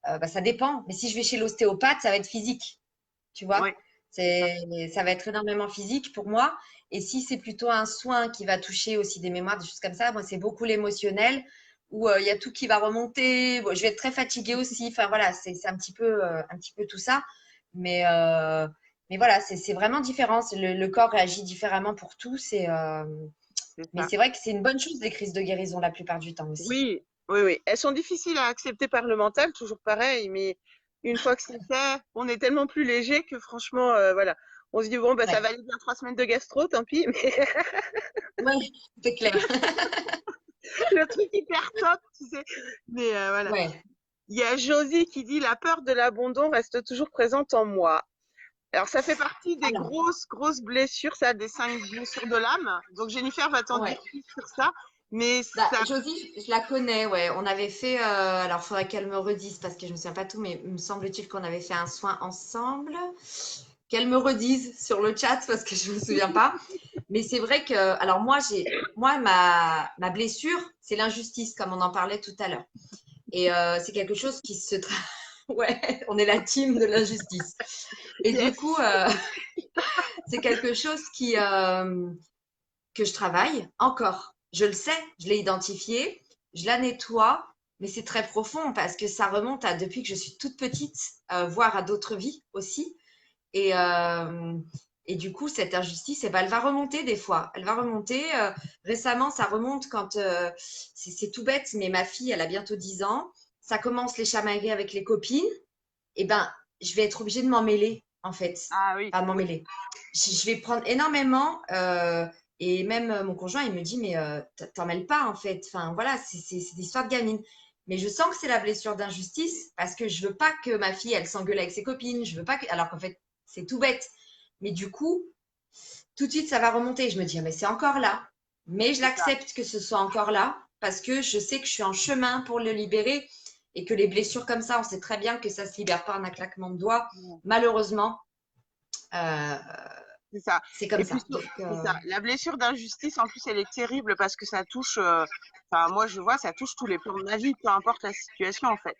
bah, ça dépend. Mais si je vais chez l'ostéopathe, ça va être physique, tu vois. Oui, c'est ça. Ça va être énormément physique pour moi. Et si c'est plutôt un soin qui va toucher aussi des mémoires, des choses comme ça, moi, c'est beaucoup l'émotionnel. où il y a tout qui va remonter. Bon, je vais être très fatiguée aussi. Enfin voilà, c'est un petit peu tout ça. Mais, euh, mais voilà, c'est vraiment différent. Le corps réagit différemment pour tous. c'est Mais ça. c'est vrai que c'est une bonne chose, les crises de guérison, la plupart du temps aussi. Oui, oui, oui. Elles sont difficiles à accepter par le mental, toujours pareil, mais une fois que c'est fait, on est tellement plus léger que franchement, voilà. On se dit, bon, bah, ça va Ouais, aller bien 3 semaines de gastro, tant pis, mais ouais, c'est clair. le truc hyper top, tu sais. Mais voilà. Ouais. Il y a Josie qui dit, la peur de l'abandon reste toujours présente en moi. Alors, ça fait partie des Alors, grosses, grosses blessures, ça, des 5 blessures de l'âme. Donc, Jennifer va t'en dire ouais. plus sur ça. Mais Bah, ça, Josie, je la connais, ouais. On avait fait, alors il faudrait qu'elle me redise parce que je ne me souviens pas tout, mais me semble-t-il qu'on avait fait un soin ensemble. Qu'elle me redise sur le chat parce que je ne me souviens pas. Mais c'est vrai que, alors moi, ma blessure, c'est l'injustice, comme on en parlait tout à l'heure. Et c'est quelque chose qui se, ouais, on est la team de l'injustice. Et du coup, yes, c'est quelque chose que je travaille encore. Je le sais, je l'ai identifié, je la nettoie, mais c'est très profond parce que ça remonte à depuis que je suis toute petite, voire à d'autres vies aussi. Et, euh, et du coup, cette injustice, eh ben, elle va remonter des fois. Elle va remonter. Récemment, ça remonte quand c'est tout bête, mais ma fille, elle a bientôt 10 ans. Ça commence les chamailleries avec les copines. Et ben, je vais être obligée de m'en mêler, en fait. ah oui, Pas m'en oui, mêler. Je vais prendre énormément. Et même mon conjoint, il me dit, mais t'en mêles pas, en fait. Enfin, voilà, c'est des histoires de gamine. Mais je sens que c'est la blessure d'injustice parce que je veux pas que ma fille, elle s'engueule avec ses copines. Je veux pas que. Alors qu'en fait, c'est tout bête. Mais du coup, tout de suite, ça va remonter. Je me dis, ah, mais c'est encore là. Mais je c'est ça. l'accepte que ce soit encore là parce que je sais que je suis en chemin pour le libérer et que les blessures comme ça, on sait très bien que ça se libère pas en un claquement de doigts. Malheureusement, euh, C'est ça. c'est comme Et puis, ça. Donc, c'est ça. La blessure d'injustice, en plus, elle est terrible parce que ça touche, enfin, moi, je vois, ça touche tous les plans de ma vie, peu importe la situation, en fait.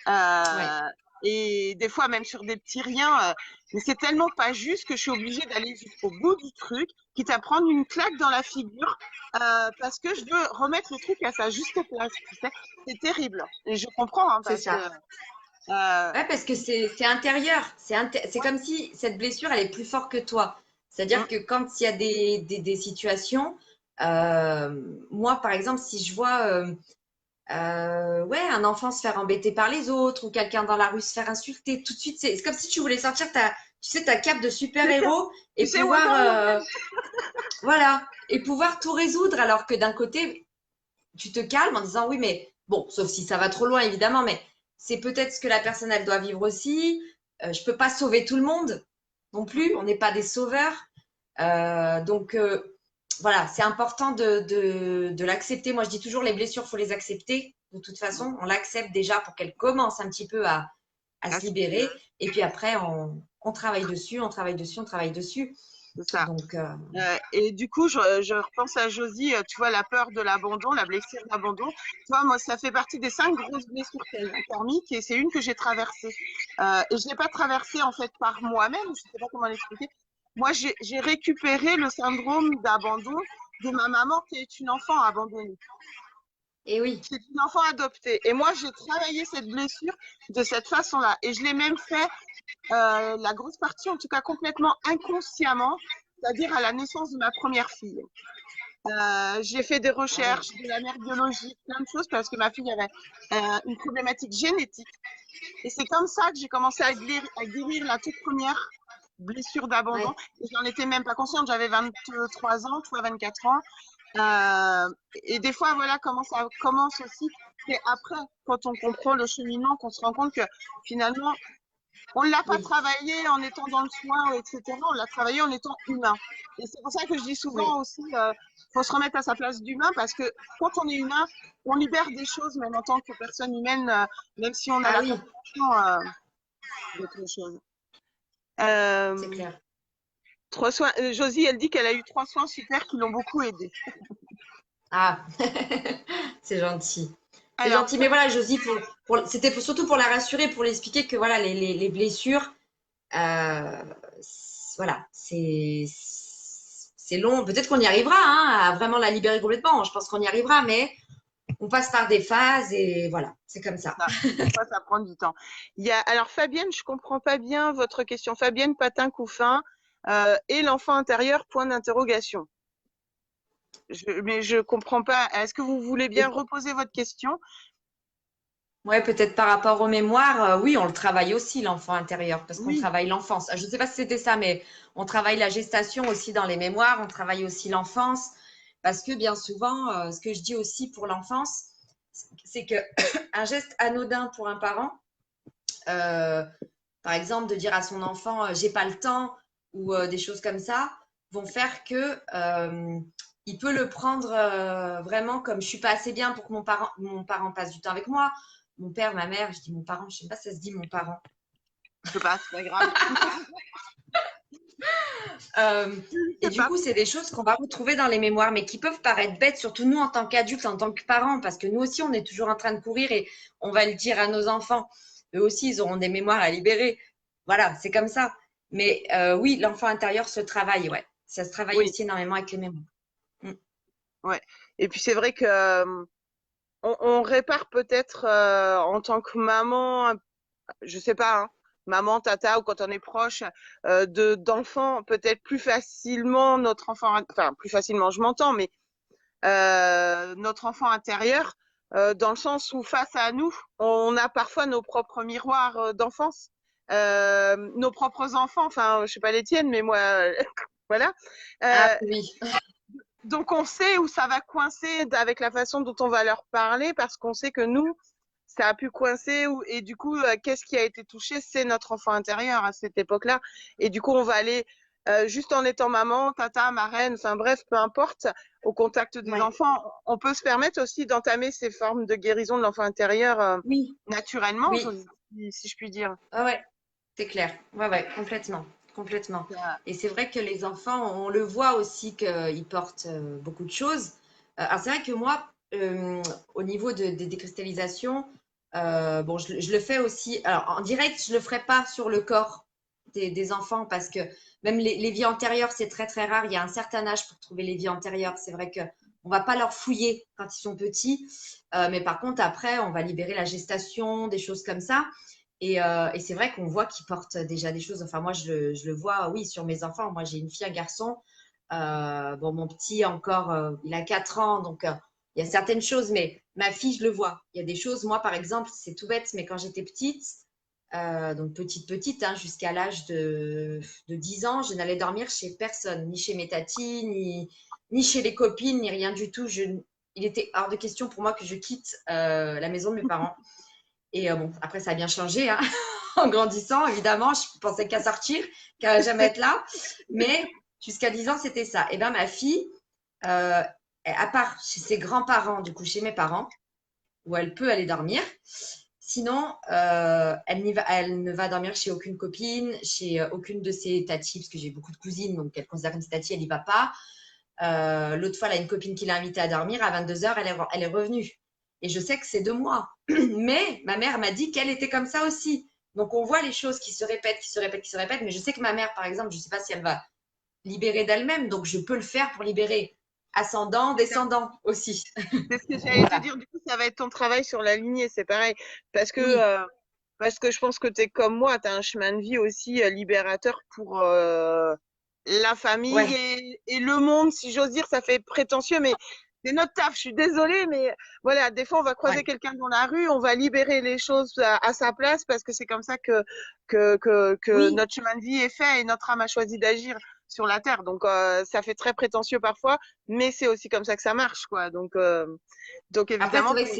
ouais, Euh, et des fois, même sur des petits riens, mais c'est tellement pas juste que je suis obligée d'aller jusqu'au bout du truc, quitte à prendre une claque dans la figure, parce que je veux remettre le truc à sa juste place, tu sais. C'est terrible. Et je comprends, hein, c'est parce que, ça. euh, Ouais, parce que c'est intérieur. C'est comme si cette blessure, elle est plus forte que toi. C'est-à-dire mm, que quand il y a des situations, moi, par exemple, si je vois ouais, un enfant se faire embêter par les autres ou quelqu'un dans la rue se faire insulter, tout de suite, c'est comme si tu voulais sortir tu sais, ta cape de c'est ça. super-héros Tu et sais, pouvoir, Wonder Woman. voilà, et pouvoir tout résoudre. Alors que d'un côté, tu te calmes en disant oui, mais bon, sauf si ça va trop loin, évidemment, mais c'est peut-être ce que la personne, elle doit vivre aussi. Je peux pas sauver tout le monde non plus. On n'est pas des sauveurs. Donc, voilà, c'est important de l'accepter. Moi, je dis toujours, les blessures, faut les accepter. De toute façon, on l'accepte déjà pour qu'elle commence un petit peu à Ah, se libérer. Et puis après, on travaille dessus, on travaille dessus, on travaille dessus. c'est ça. Donc, Et du coup, je repense à Josie, tu vois, la peur de l'abandon, la blessure d'abandon. Tu vois, moi, ça fait partie des 5 grosses blessures karmiques et c'est une que j'ai traversée. Et je l'ai pas traversée, en fait, par moi-même, je sais pas comment l'expliquer. Moi, j'ai récupéré le syndrome d'abandon de ma maman qui est une enfant abandonnée. et oui, C'est une enfant adoptée. Et moi, j'ai travaillé cette blessure de cette façon-là. Et je l'ai même fait, la grosse partie, en tout cas complètement inconsciemment, c'est-à-dire à la naissance de ma première fille. J'ai fait des ah oui, recherches, de la mère biologique, plein de choses parce que ma fille avait une problématique génétique. Et c'est comme ça que j'ai commencé à guérir la toute première blessure d'abandon. ouais, Et j'en étais même pas consciente. J'avais 23 ans, toi 24 ans. Et des fois, voilà comment ça commence aussi. C'est après, quand on comprend le cheminement, qu'on se rend compte que finalement, on ne l'a pas oui, travaillé en étant dans le soin, etc. On l'a travaillé en étant humain. Et c'est pour ça que je dis souvent oui. aussi, faut se remettre à sa place d'humain parce que quand on est humain, on libère des choses, même en tant que personne humaine, même si on a Ah la oui, compréhension d'autre chose. c'est Euh, clair. 3 soins. Josie, elle dit qu'elle a eu 3 soins super qui l'ont beaucoup aidée. Ah, c'est gentil. C'est Alors, gentil. Mais voilà, Josie, c'était surtout pour la rassurer, pour lui expliquer que voilà, les blessures, voilà, c'est long. Peut-être qu'on y arrivera hein, à vraiment la libérer complètement. Je pense qu'on y arrivera, mais on passe par des phases et voilà, c'est comme ça. Des fois, ça prend du temps. Alors Fabienne, je comprends pas bien votre question. Fabienne Patin-Couffin et l'enfant intérieur, point d'interrogation. Mais je comprends pas. Est-ce que vous voulez bien reposer votre question? Ouais, peut-être par rapport aux mémoires, oui, on le travaille aussi, l'enfant intérieur, parce qu'on Oui, travaille l'enfance. Je ne sais pas si c'était ça, mais on travaille la gestation aussi dans les mémoires, on travaille aussi l'enfance, parce que bien souvent, ce que je dis aussi pour l'enfance, c'est que un geste anodin pour un parent, euh, par exemple, de dire à son enfant, j'ai pas le temps, ou des choses comme ça, vont faire que il peut le prendre vraiment comme je suis pas assez bien pour que mon parent passe du temps avec moi. Mon père, ma mère, je dis mon parent, je sais pas si ça se dit mon parent. je sais pas, c'est pas grave. Euh, Je et sais du pas. coup, c'est des choses qu'on va retrouver dans les mémoires, mais qui peuvent paraître bêtes, surtout nous en tant qu'adultes, en tant que parents, parce que nous aussi, on est toujours en train de courir et on va le dire à nos enfants. Eux aussi, ils auront des mémoires à libérer. Voilà, c'est comme ça. Mais oui, l'enfant intérieur se travaille, ouais. Ça se travaille Oui, aussi énormément avec les mémoires. Mm. ouais. Et puis c'est vrai que on répare peut-être en tant que maman, je sais pas, hein, maman, tata ou quand on est proche de d'enfants, peut-être plus facilement notre enfant, enfin plus facilement, je m'entends, mais notre enfant intérieur, dans le sens où face à nous, on a parfois nos propres miroirs d'enfance, nos propres enfants, enfin je sais pas les tiennes, mais moi, voilà. Ah Euh, oui, donc on sait où ça va coincer avec la façon dont on va leur parler parce qu'on sait que nous, ça a pu coincer et du coup, qu'est-ce qui a été touché? C'est notre enfant intérieur à cette époque-là. Et du coup, on va aller juste en étant maman, tata, marraine, enfin bref, peu importe, au contact des ouais, enfants, on peut se permettre aussi d'entamer ces formes de guérison de l'enfant intérieur oui, naturellement, oui. si je puis dire. Ah ouais, c'est clair. Ouais, ouais, complètement, complètement. Et c'est vrai que les enfants, on le voit aussi qu'ils portent beaucoup de choses. Alors c'est vrai que moi, au niveau des décristallisations, bon, je le fais aussi. Alors en direct, je le ferai pas sur le corps des enfants parce que même les vies antérieures, c'est très très rare. Il y a un certain âge pour trouver les vies antérieures. C'est vrai que on va pas leur fouiller quand ils sont petits, mais par contre après, on va libérer la gestation, des choses comme ça. Et c'est vrai qu'on voit qu'ils portent déjà des choses. Enfin, moi, je le vois, oui, sur mes enfants. Moi, j'ai une fille, un garçon. Bon, mon petit, encore, il a 4 ans, donc il y a certaines choses, mais ma fille, je le vois. Il y a des choses, moi, par exemple, c'est tout bête, mais quand j'étais petite, donc petite, hein, jusqu'à l'âge de 10 ans, je n'allais dormir chez personne, ni chez mes tatis, ni chez les copines, ni rien du tout. Il était hors de question pour moi que je quitte la maison de mes parents. Et bon, après, ça a bien changé hein, en grandissant, évidemment. Je pensais qu'à sortir, qu'à jamais être là. Mais jusqu'à 10 ans, c'était ça. Et bien, ma fille, à part chez ses grands-parents, du coup, chez mes parents, où elle peut aller dormir, sinon, elle ne va dormir chez aucune copine, chez aucune de ses tatis, parce que j'ai beaucoup de cousines, donc elle considère comme ses tatis, elle n'y va pas. L'autre fois, elle a une copine qui l'a invitée à dormir. À 22 heures, elle est revenue. Et je sais que c'est de moi. Mais ma mère m'a dit qu'elle était comme ça aussi. Donc, on voit les choses qui se répètent, qui se répètent, qui se répètent. Mais je sais que ma mère, par exemple, je ne sais pas si elle va libérer d'elle-même. Donc, je peux le faire pour libérer ascendant, descendant aussi. C'est ce que j'allais te Voilà. dire. Du coup, ça va être ton travail sur la lignée, c'est pareil. Parce que, Oui, euh, parce que je pense que tu es comme moi, tu as un chemin de vie aussi libérateur pour la famille ouais, et le monde, si j'ose dire. Ça fait prétentieux, mais c'est notre taf. Je suis désolée, mais voilà, des fois, on va croiser ouais. quelqu'un dans la rue, on va libérer les choses à sa place parce que c'est comme ça que Oui, notre chemin de vie est fait et notre âme a choisi d'agir sur la terre. Donc, ça fait très prétentieux parfois, mais c'est aussi comme ça que ça marche, quoi. Donc après, c'est évidemment, vrai que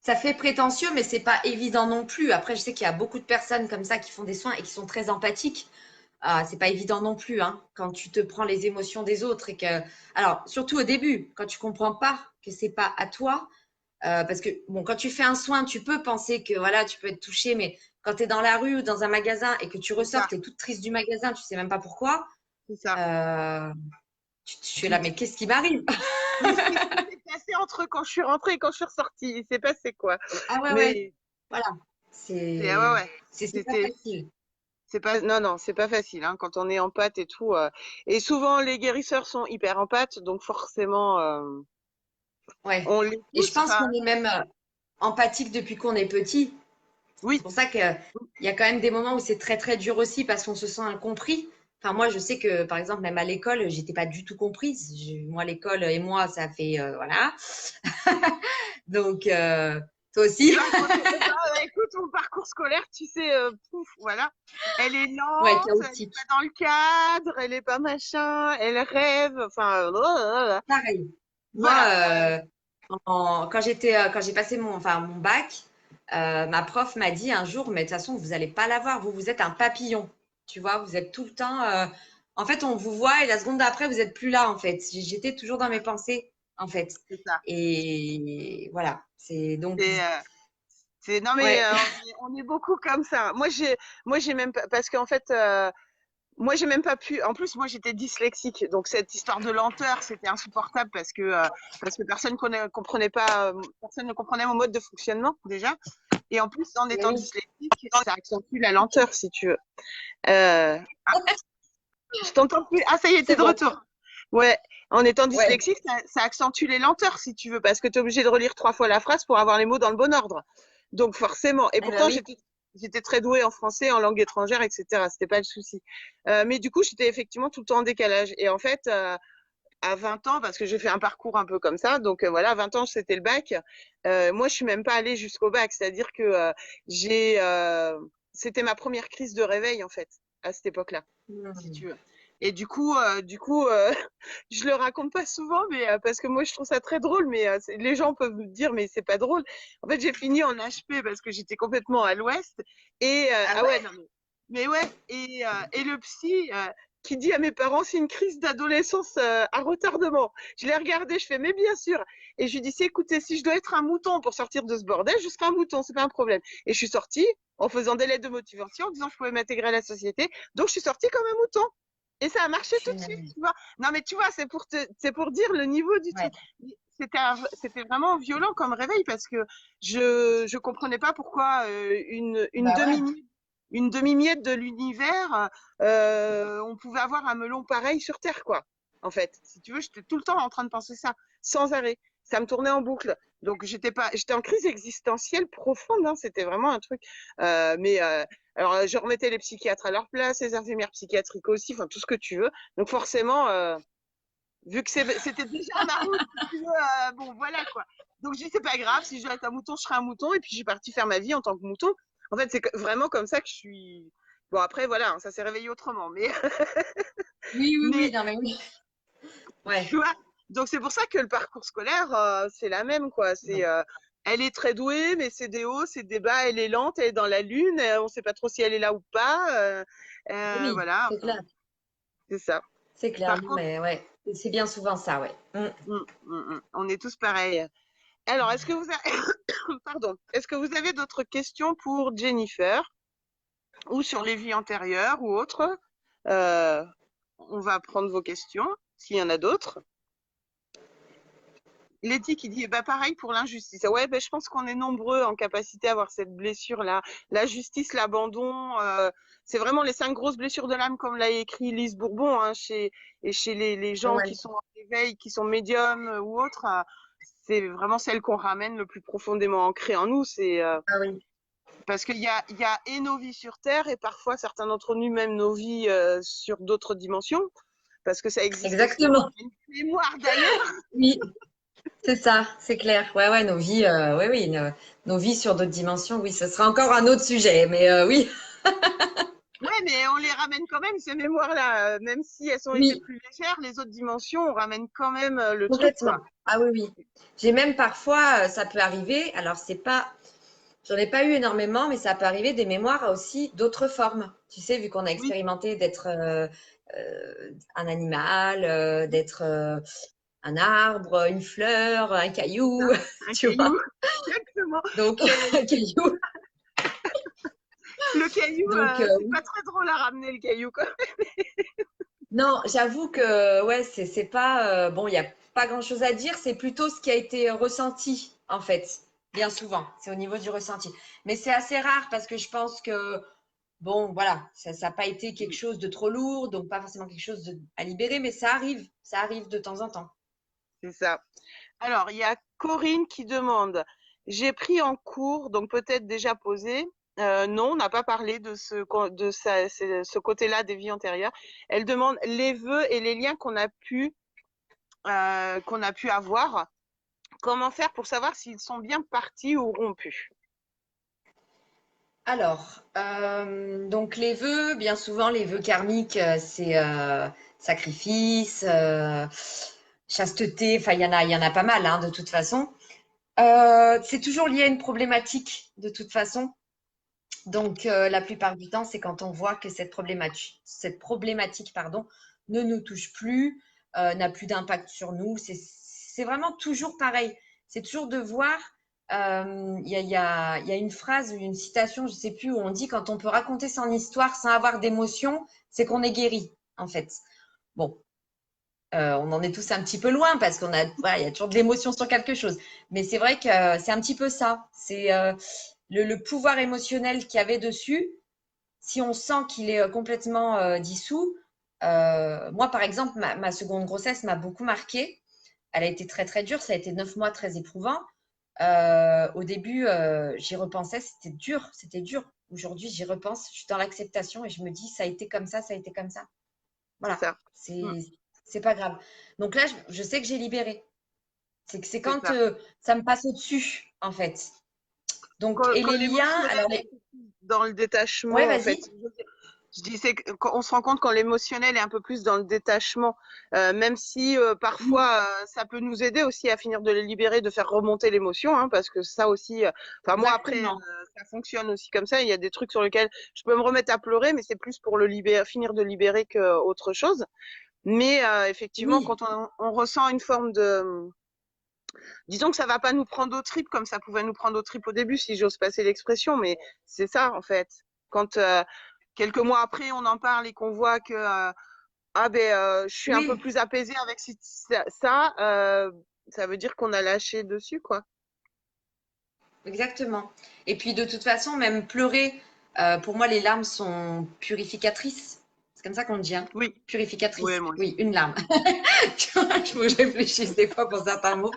ça fait prétentieux, mais c'est pas évident non plus. Après, je sais qu'il y a beaucoup de personnes comme ça qui font des soins et qui sont très empathiques. Ah, c'est pas évident non plus, hein, quand tu te prends les émotions des autres et que, alors surtout au début, quand tu comprends pas que c'est pas à toi, parce que bon, quand tu fais un soin, tu peux penser que voilà, tu peux être touché, mais quand tu es dans la rue ou dans un magasin et que tu c'est ressors, ça, tu es toute triste du magasin, tu sais même pas pourquoi, c'est ça. euh, tu es là, Tu, mais qu'est-ce qui m'arrive? qu'est-ce qui s'est passé entre quand je suis rentrée et quand je suis ressortie? Il s'est passé quoi? Ah ouais, ouais, Mais voilà, ah ouais, c'est ouais. c'est pas facile. C'est pas, non, non, c'est pas facile, hein, quand on est en pâte et tout. Et souvent, les guérisseurs sont hyper en pâte, donc Ouais. On les Et je pousse, pense enfin, qu'on est même empathique depuis qu'on est petit. C'est oui, pour ça qu'il y a quand même des moments où c'est très très dur aussi parce qu'on se sent incompris. Enfin, moi, je sais que par exemple, même à l'école, j'étais pas du tout comprise. Moi, l'école et moi, ça fait voilà. Donc, toi aussi? bah, écoute, mon parcours scolaire, tu sais, pouf, voilà. Elle est Ouais, lente, elle est chaotique. pas dans le cadre, elle est pas machin, elle rêve, enfin, Pareil. Moi, voilà. quand j'ai passé mon bac, ma prof m'a dit un jour, mais de toute façon, vous n'allez pas l'avoir. Vous êtes un papillon. Tu vois, vous êtes tout le temps. En fait, on vous voit et la seconde d'après, vous n'êtes plus là, en fait. J'étais toujours dans mes pensées, en fait. C'est ça. Et voilà. C'est donc, C'est, non mais ouais. on est beaucoup comme ça. Moi j'ai même pas, parce qu'en fait, moi j'ai même pas pu. En plus, moi j'étais dyslexique, donc cette histoire de lenteur, c'était insupportable parce que comprenait pas, personne ne comprenait mon mode de fonctionnement déjà. Et en plus, en Mais étant oui. dyslexique, ça accentue la lenteur, si tu veux. Euh, je t'entends plus. Ah, ça y est, t'es C'est de bon. retour. Ouais, en étant Ouais. dyslexique, ça accentue les lenteurs, si tu veux, parce que tu es obligé de relire 3 fois la phrase pour avoir les mots dans le bon ordre. Donc forcément. Et Eh ben pourtant, oui. j'étais très douée en français, en langue étrangère, etc. C'était pas le souci. Mais du coup, j'étais effectivement tout le temps en décalage. Et en fait, à 20 ans, parce que j'ai fait un parcours un peu comme ça, donc voilà, à 20 ans, c'était le bac. Moi, je suis même pas allée jusqu'au bac, c'est-à-dire que j'ai, c'était ma première crise de réveil en fait, à cette époque-là, si Hmm. tu veux. Et je le raconte pas souvent, mais parce que moi, je trouve ça très drôle, mais les gens peuvent me dire, mais c'est pas drôle. En fait, j'ai fini en HP parce que j'étais complètement à l'ouest. Et Ah ah ouais? ouais, non mais ouais. Et le psy qui dit à mes parents, c'est une crise d'adolescence à retardement. Je l'ai regardé, je fais, mais bien sûr. Et je lui dis, écoutez, si je dois être un mouton pour sortir de ce bordel, je serai un mouton, c'est pas un problème. Et je suis sortie en faisant des lettres de motivation, en disant que je pouvais m'intégrer à la société. Donc, je suis sortie comme un mouton. Et ça a marché tout de suite, Punaise. tu vois. Non, mais tu vois, c'est pour dire le niveau du Ouais. truc. C'était vraiment violent comme réveil parce que je comprenais pas pourquoi Bah ouais. une demi-miette de l'univers, on pouvait avoir un melon pareil sur Terre, quoi. En fait, si tu veux, j'étais tout le temps en train de penser ça, sans arrêt. Ça me tournait en boucle. Donc j'étais en crise existentielle profonde. Hein, c'était vraiment un truc. Mais alors, je remettais les psychiatres à leur place, les infirmières psychiatriques aussi, enfin tout ce que tu veux. Donc forcément, vu que c'était déjà ma route, si tu veux, bon voilà quoi. Donc je dis c'est pas grave, si je dois être un mouton, je serai un mouton. Et puis j'ai parti faire ma vie en tant que mouton. En fait, c'est vraiment comme ça que je suis. Bon après voilà, hein, ça s'est réveillé autrement, mais Oui, oui, oui. mais Non, mais oui. tu Ouais. vois. Donc c'est pour ça que le parcours scolaire, c'est la même quoi. Ouais. Elle est très douée, mais c'est des hauts, c'est des bas. Elle est lente, elle est dans la lune. On sait pas trop si elle est là ou pas. Oui, Voilà, c'est enfin, clair. c'est ça. C'est clair. Par Non, contre, mais ouais. C'est bien souvent ça, ouais. on est tous pareils. Alors, est-ce que vous avez, pardon, est-ce que vous avez d'autres questions pour Jennifer ou sur les vies antérieures ou autres? Euh, on va prendre vos questions s'il y en a d'autres. Letty qui dit, bah pareil pour l'injustice. Ouais, ben je pense qu'on est nombreux en capacité à avoir cette blessure-là. La justice, l'abandon, c'est vraiment les 5 grosses blessures de l'âme, comme l'a écrit Lise Bourbon, hein, et chez les gens qui Ouais. sont en éveil, qui sont médiums ou autres. C'est vraiment celle qu'on ramène le plus profondément ancrée en nous. C'est Ah oui. parce il y a et nos vies sur Terre et parfois certains d'entre nous même nos vies sur d'autres dimensions, parce que ça existe aussi. Exactement. Une mémoire d'ailleurs. Oui, c'est ça, c'est clair. Ouais, ouais, nos vies, ouais, oui, nos vies sur d'autres dimensions, oui, ce sera encore un autre sujet, mais oui, Ouais, mais on les ramène quand même, ces mémoires-là. Même si elles ont été oui, plus légères, les autres dimensions, on ramène quand même le truc, complètement. quoi. Ah oui, oui. J'ai même parfois, ça peut arriver, alors c'est pas, j'en ai pas eu énormément, mais ça peut arriver des mémoires aussi d'autres formes. Tu sais, vu qu'on a Oui, expérimenté d'être un animal, d'être un arbre, une fleur, un caillou, un tu vois. caillou. Exactement. Donc, Mais un caillou. le caillou, Donc, c'est pas très drôle à ramener, le caillou, quoi. non, j'avoue que ouais, c'est pas bon, il y a pas grand-chose à dire, c'est plutôt ce qui a été ressenti en fait, bien souvent, c'est au niveau du ressenti. Mais c'est assez rare parce que je pense que bon, voilà, ça n'a pas été quelque chose de trop lourd, donc pas forcément quelque chose à libérer, mais ça arrive de temps en temps. C'est ça. Alors, il y a Corinne qui demande, j'ai pris en cours, donc peut-être déjà posé. Non, on n'a pas parlé de ce côté-là des vies antérieures. Elle demande les vœux et les liens qu'on a pu avoir. Comment faire pour savoir s'ils sont bien partis ou rompus? Alors, donc les vœux, bien souvent, les vœux karmiques, c'est sacrifice, chasteté, enfin, il y en a pas mal, hein, de toute façon. C'est toujours lié à une problématique, de toute façon. Donc, la plupart du temps, c'est quand on voit que cette problématique, pardon, ne nous touche plus, n'a plus d'impact sur nous. C'est vraiment toujours pareil. C'est toujours de voir. Il y a une phrase ou une citation, je ne sais plus, où on dit quand on peut raconter son histoire sans avoir d'émotion, c'est qu'on est guéri, en fait. Bon, on en est tous un petit peu loin parce voilà, il y a toujours de l'émotion sur quelque chose. Mais c'est vrai que c'est un petit peu ça. C'est le pouvoir émotionnel qu'il y avait dessus. Si on sent qu'il est complètement dissous, moi par exemple, ma seconde grossesse m'a beaucoup marquée. Elle a été très très dure. Ça a été 9 mois très éprouvants. Au début, j'y repensais, c'était dur, c'était dur. Aujourd'hui, j'y repense, je suis dans l'acceptation et je me dis, ça a été comme ça a été comme ça. C'est Voilà, ça. Mm, c'est pas grave. Donc là, je sais que j'ai libéré. C'est c'est quand ça. ça me passe au-dessus, en fait. Donc, et Quand les liens, l'émotionnel alors est un peu plus dans le ouais, détachement, en fait. vas-y. Je dis, c'est quand on se rend compte quand l'émotionnel est un peu plus dans le détachement, même si parfois ça peut nous aider aussi à finir de les libérer, de faire remonter l'émotion, hein, parce que ça aussi, enfin moi après, Exactement. ça fonctionne aussi comme ça. Il y a des trucs sur lesquels je peux me remettre à pleurer, mais c'est plus pour le libérer, finir de libérer qu'autre chose. Mais effectivement, Oui, quand on ressent une forme de, disons que ça va pas nous prendre aux tripes comme ça pouvait nous prendre aux tripes au début, si j'ose passer l'expression, mais c'est ça en fait. Quand quelques mois après on en parle et qu'on voit que je suis un peu oui, plus apaisée avec ça veut dire qu'on a lâché dessus quoi. exactement. Et puis de toute façon, même pleurer, pour moi, les larmes sont purificatrices. C'est comme ça qu'on dit, hein. Oui, oui Purificatrice. moi Oui, aussi. une larme. Tu vois, je me réfléchis des fois pour certains mots.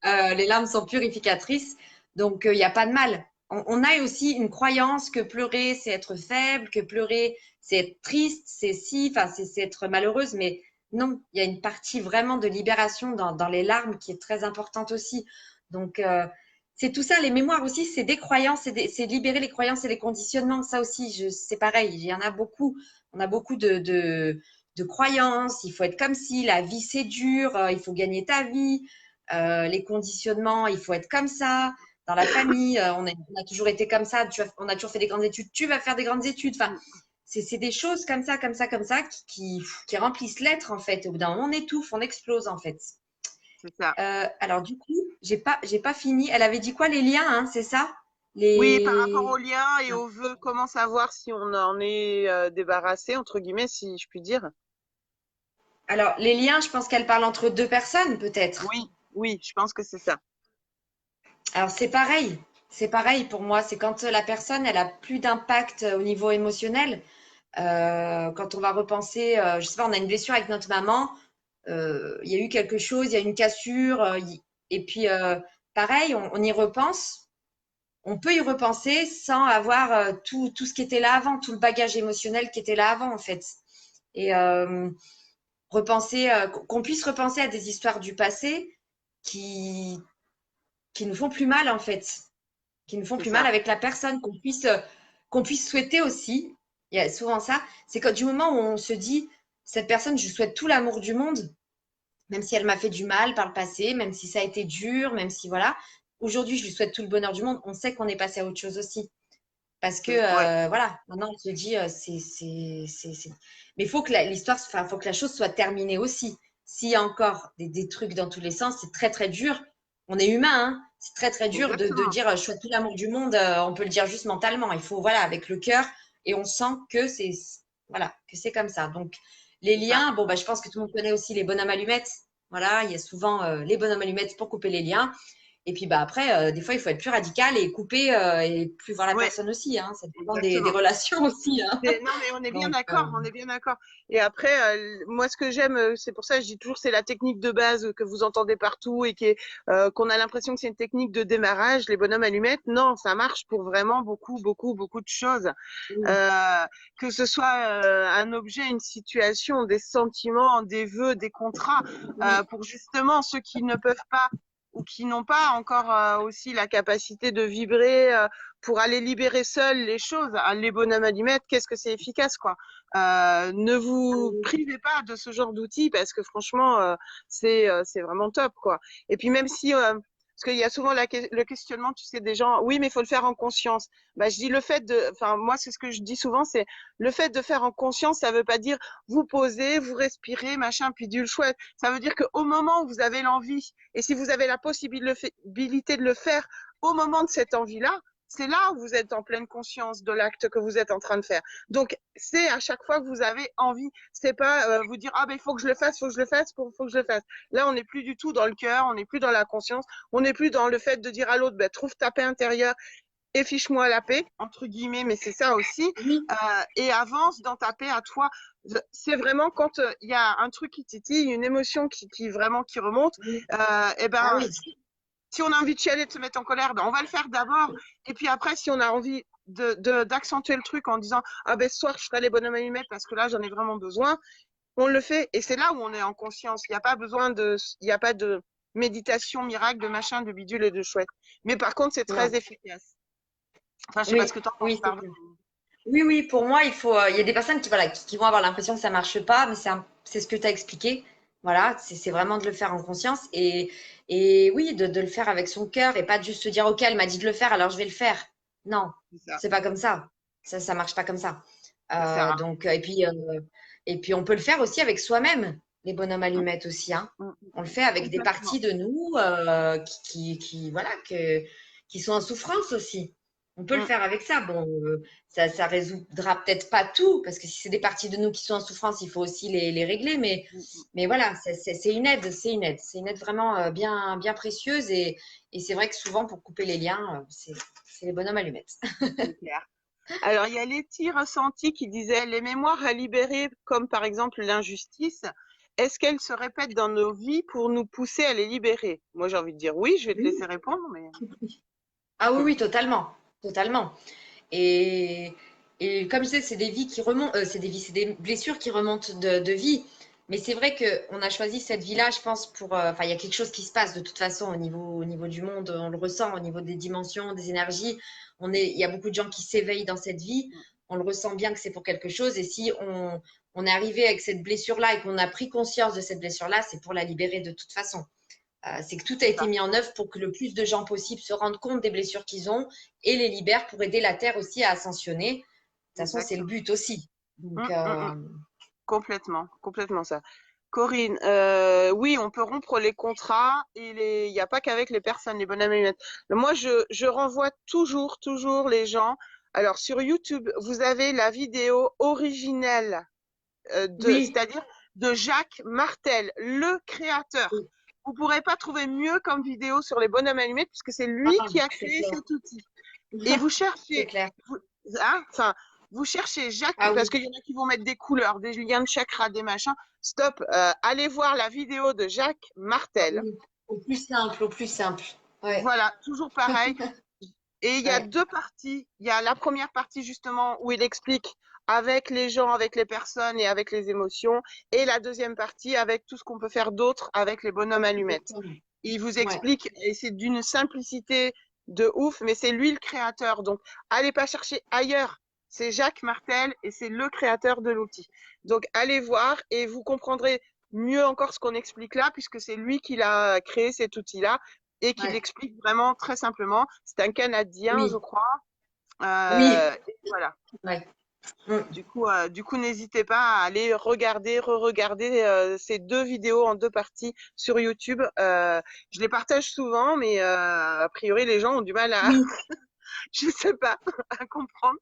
Les larmes sont purificatrices, donc il n'y a pas de mal. On a aussi une croyance que pleurer, c'est être faible, que pleurer, c'est être triste, c'est si, enfin, c'est être malheureuse, mais non, il y a une partie vraiment de libération dans les larmes qui est très importante aussi. Donc, c'est tout ça, les mémoires aussi, c'est des croyances, c'est libérer les croyances et les conditionnements. Ça aussi, c'est pareil, il y en a beaucoup. On a beaucoup de croyances, il faut être comme si, la vie c'est dur, il faut gagner ta vie, les conditionnements, il faut être comme ça. Dans la famille, on a toujours été comme ça, on a toujours fait des grandes études, tu vas faire des grandes études. Enfin, c'est des choses comme ça, comme ça, comme ça, qui remplissent l'être en fait. Au bout d'un moment, on étouffe, on explose en fait. C'est ça. Alors du coup, j'ai pas fini. Elle avait dit quoi, les liens, hein, c'est ça? Oui, par rapport Les. aux liens et aux vœux, comment savoir si on en est débarrassé entre guillemets, si je puis dire. Alors les liens, je pense qu'elle parle entre deux personnes peut-être. Oui, oui, je pense que c'est ça. Alors c'est pareil. C'est pareil pour moi. C'est quand la personne, elle a plus d'impact au niveau émotionnel. Quand on va repenser, je sais pas, on a une blessure avec notre maman, il y a eu quelque chose, il y a une cassure, et puis pareil, on y repense. On peut y repenser sans avoir tout ce qui était là avant, tout le bagage émotionnel qui était là avant, en fait. Et repenser, qu'on puisse repenser à des histoires du passé qui, qui nous font plus mal, en fait, qui nous font C'est plus mal ça. avec la personne, qu'on puisse souhaiter aussi. Il y a souvent ça. C'est que du moment où on se dit, cette personne, je lui souhaite tout l'amour du monde, même si elle m'a fait du mal par le passé, même si ça a été dur, même si voilà. Aujourd'hui, je lui souhaite tout le bonheur du monde. On sait qu'on est passé à autre chose aussi. Parce que, Ouais, voilà, maintenant, on se dit, mais il faut que l'histoire, enfin, faut que la chose soit terminée aussi. S'il y a encore des trucs dans tous les sens, c'est très, très dur. On est humain, hein. C'est très, très dur de exactement. dire, je souhaite tout l'amour du monde. On peut le dire juste mentalement. Il faut, voilà, avec le cœur. Et on sent que voilà, que c'est comme ça. Donc, les C'est ça. liens, bon, bah, je pense que tout le monde connaît aussi les bonhommes allumettes. Voilà, il y a souvent les bonhommes allumettes pour couper les liens. Et puis, bah, après, des fois, il faut être plus radical et couper et plus voir la Ouais, personne aussi. Hein. Ça dépend des exactement. relations aussi. Hein. Non, mais on est bien Donc, d'accord, on est bien d'accord. Et après, moi, ce que j'aime, c'est pour ça que je dis toujours, c'est la technique de base que vous entendez partout et qu'on a l'impression que c'est une technique de démarrage, les bonhommes allumettes. Non, ça marche pour vraiment beaucoup, beaucoup, beaucoup de choses. oui, Euh, que ce soit un objet, une situation, des sentiments, des vœux, des contrats, oui, pour justement ceux qui ne peuvent pas ou qui n'ont pas encore aussi la capacité de vibrer pour aller libérer seuls les choses. Ah, les bonhommes allumettes, qu'est-ce que c'est efficace, quoi. Ne vous oui, privez pas de ce genre d'outils parce que franchement, c'est vraiment top, quoi. Et puis même si parce qu'il y a souvent le questionnement, tu sais, des gens, oui, mais il faut le faire en conscience. Bah, je dis le fait de, enfin, moi, c'est ce que je dis souvent, c'est le fait de faire en conscience, ça veut pas dire vous posez, vous respirez, machin, puis du chouette. Ça veut dire qu'au moment où vous avez l'envie, et si vous avez la possibilité de le faire au moment de cette envie-là, c'est là où vous êtes en pleine conscience de l'acte que vous êtes en train de faire. Donc, c'est à chaque fois que vous avez envie. C'est pas vous dire, ah ben, il faut que je le fasse, faut que je le fasse, faut que je le fasse. Là, on n'est plus du tout dans le cœur, on n'est plus dans la conscience, on n'est plus dans le fait de dire à l'autre, ben, trouve ta paix intérieure et fiche-moi la paix, entre guillemets, mais c'est ça aussi. oui, Et avance dans ta paix à toi. C'est vraiment quand il y a un truc qui titille, une émotion qui vraiment qui remonte, oui. et Ah ben, oui, si on a envie de chialer, de se mettre en colère, ben on va le faire d'abord. Et puis après, si on a envie d'accentuer le truc en disant, ah ben ce soir, je ferai les bonhommes allumettes parce que là, j'en ai vraiment besoin, on le fait. Et c'est là où on est en conscience. Il n'y a pas besoin il n'y a pas de méditation miracle, de machin, de bidule et de chouette. Mais par contre, c'est très non. efficace. Enfin, je sais pas Oui, ce que tu en penses, oui, c'est pardon. clair. Oui, oui, pour moi, il y a des personnes qui, voilà, qui vont avoir l'impression que ça marche pas, mais c'est ce que tu as expliqué. Voilà, c'est vraiment de le faire en conscience et oui, de le faire avec son cœur et pas de juste se dire, OK, elle m'a dit de le faire, alors je vais le faire. Non, C'est ça. c'est pas comme ça. Ça marche pas comme ça. Ça sert à Donc, et puis, on peut le faire aussi avec soi-même, les bonhommes rien. allumettes aussi, hein. Mm, mm, On le fait avec des complètement. parties de nous voilà, qui sont en souffrance aussi. On peut le Mm, faire avec ça. Bon, ça résoudra peut-être pas tout, parce que si c'est des parties de nous qui sont en souffrance, il faut aussi les régler. mm, mm, Mais voilà, c'est une aide, c'est une aide. C'est une aide vraiment bien, bien précieuse. Et c'est vrai que souvent, pour couper les liens, c'est les bonhommes allumettes. c'est clair. Alors, il y a Letty Ressenti qui disait les mémoires à libérer, comme par exemple l'injustice, est-ce qu'elles se répètent dans nos vies pour nous pousser à les libérer? Moi, j'ai envie de dire oui, je vais te laisser Oui. répondre, mais. Ah oui, oui, totalement. Totalement. Et, et comme je disais, c'est des vies qui remontent, c'est des blessures qui remontent de vie. Mais c'est vrai qu'on a choisi cette vie-là, je pense, pour. Enfin, il y a quelque chose qui se passe de toute façon au niveau du monde, on le ressent, au niveau des dimensions, des énergies. Il y a beaucoup de gens qui s'éveillent dans cette vie. On le ressent bien que c'est pour quelque chose. Et si on est arrivé avec cette blessure-là et qu'on a pris conscience de cette blessure-là, c'est pour la libérer de toute façon. C'est que tout a été mis en œuvre pour que le plus de gens possible se rendent compte des blessures qu'ils ont et les libèrent pour aider la Terre aussi à ascensionner. De toute façon, c'est le Exactement. but aussi. Donc, Hum, hum, hum. Complètement, complètement ça. Corinne, oui, on peut rompre les contrats et il n'y a pas qu'avec les personnes, les bonhommes et les lunettes. Moi, je renvoie toujours, toujours les gens. Alors, sur YouTube, vous avez la vidéo originelle oui, c'est-à-dire de Jacques Martel, le créateur. oui. Vous pourrez pas trouver mieux comme vidéo sur les bonhommes allumés puisque c'est lui Ah, qui a c'est créé clair. cet outil. Et vous C'est cherchez, clair. vous, hein, enfin, vous cherchez Jacques, Ah parce oui, qu'il y en a qui vont mettre des couleurs, des liens de chakra, des machins. Stop, allez voir la vidéo de Jacques Martel. oui. Au plus simple, au plus simple. Ouais, Voilà, toujours pareil. Et il y a ouais. deux parties. Il y a la première partie justement où il explique avec les gens, avec les personnes et avec les émotions. Et la deuxième partie avec tout ce qu'on peut faire d'autre avec les bonhommes allumettes. Exactement. Il vous Ouais, explique, et c'est d'une simplicité de ouf, mais c'est lui le créateur. Donc, allez pas chercher ailleurs. C'est Jacques Martel et c'est le créateur de l'outil. Donc, allez voir et vous comprendrez mieux encore ce qu'on explique là, puisque c'est lui qui l'a créé cet outil-là et qui ouais. l'explique vraiment très simplement. C'est un Canadien, je Oui, crois. oui, Et voilà. ouais. Mm. Du coup, n'hésitez pas à aller regarder, re-regarder ces deux vidéos en deux parties sur YouTube. Je les partage souvent, mais a priori, les gens ont du mal à, Oui. je sais pas, à comprendre.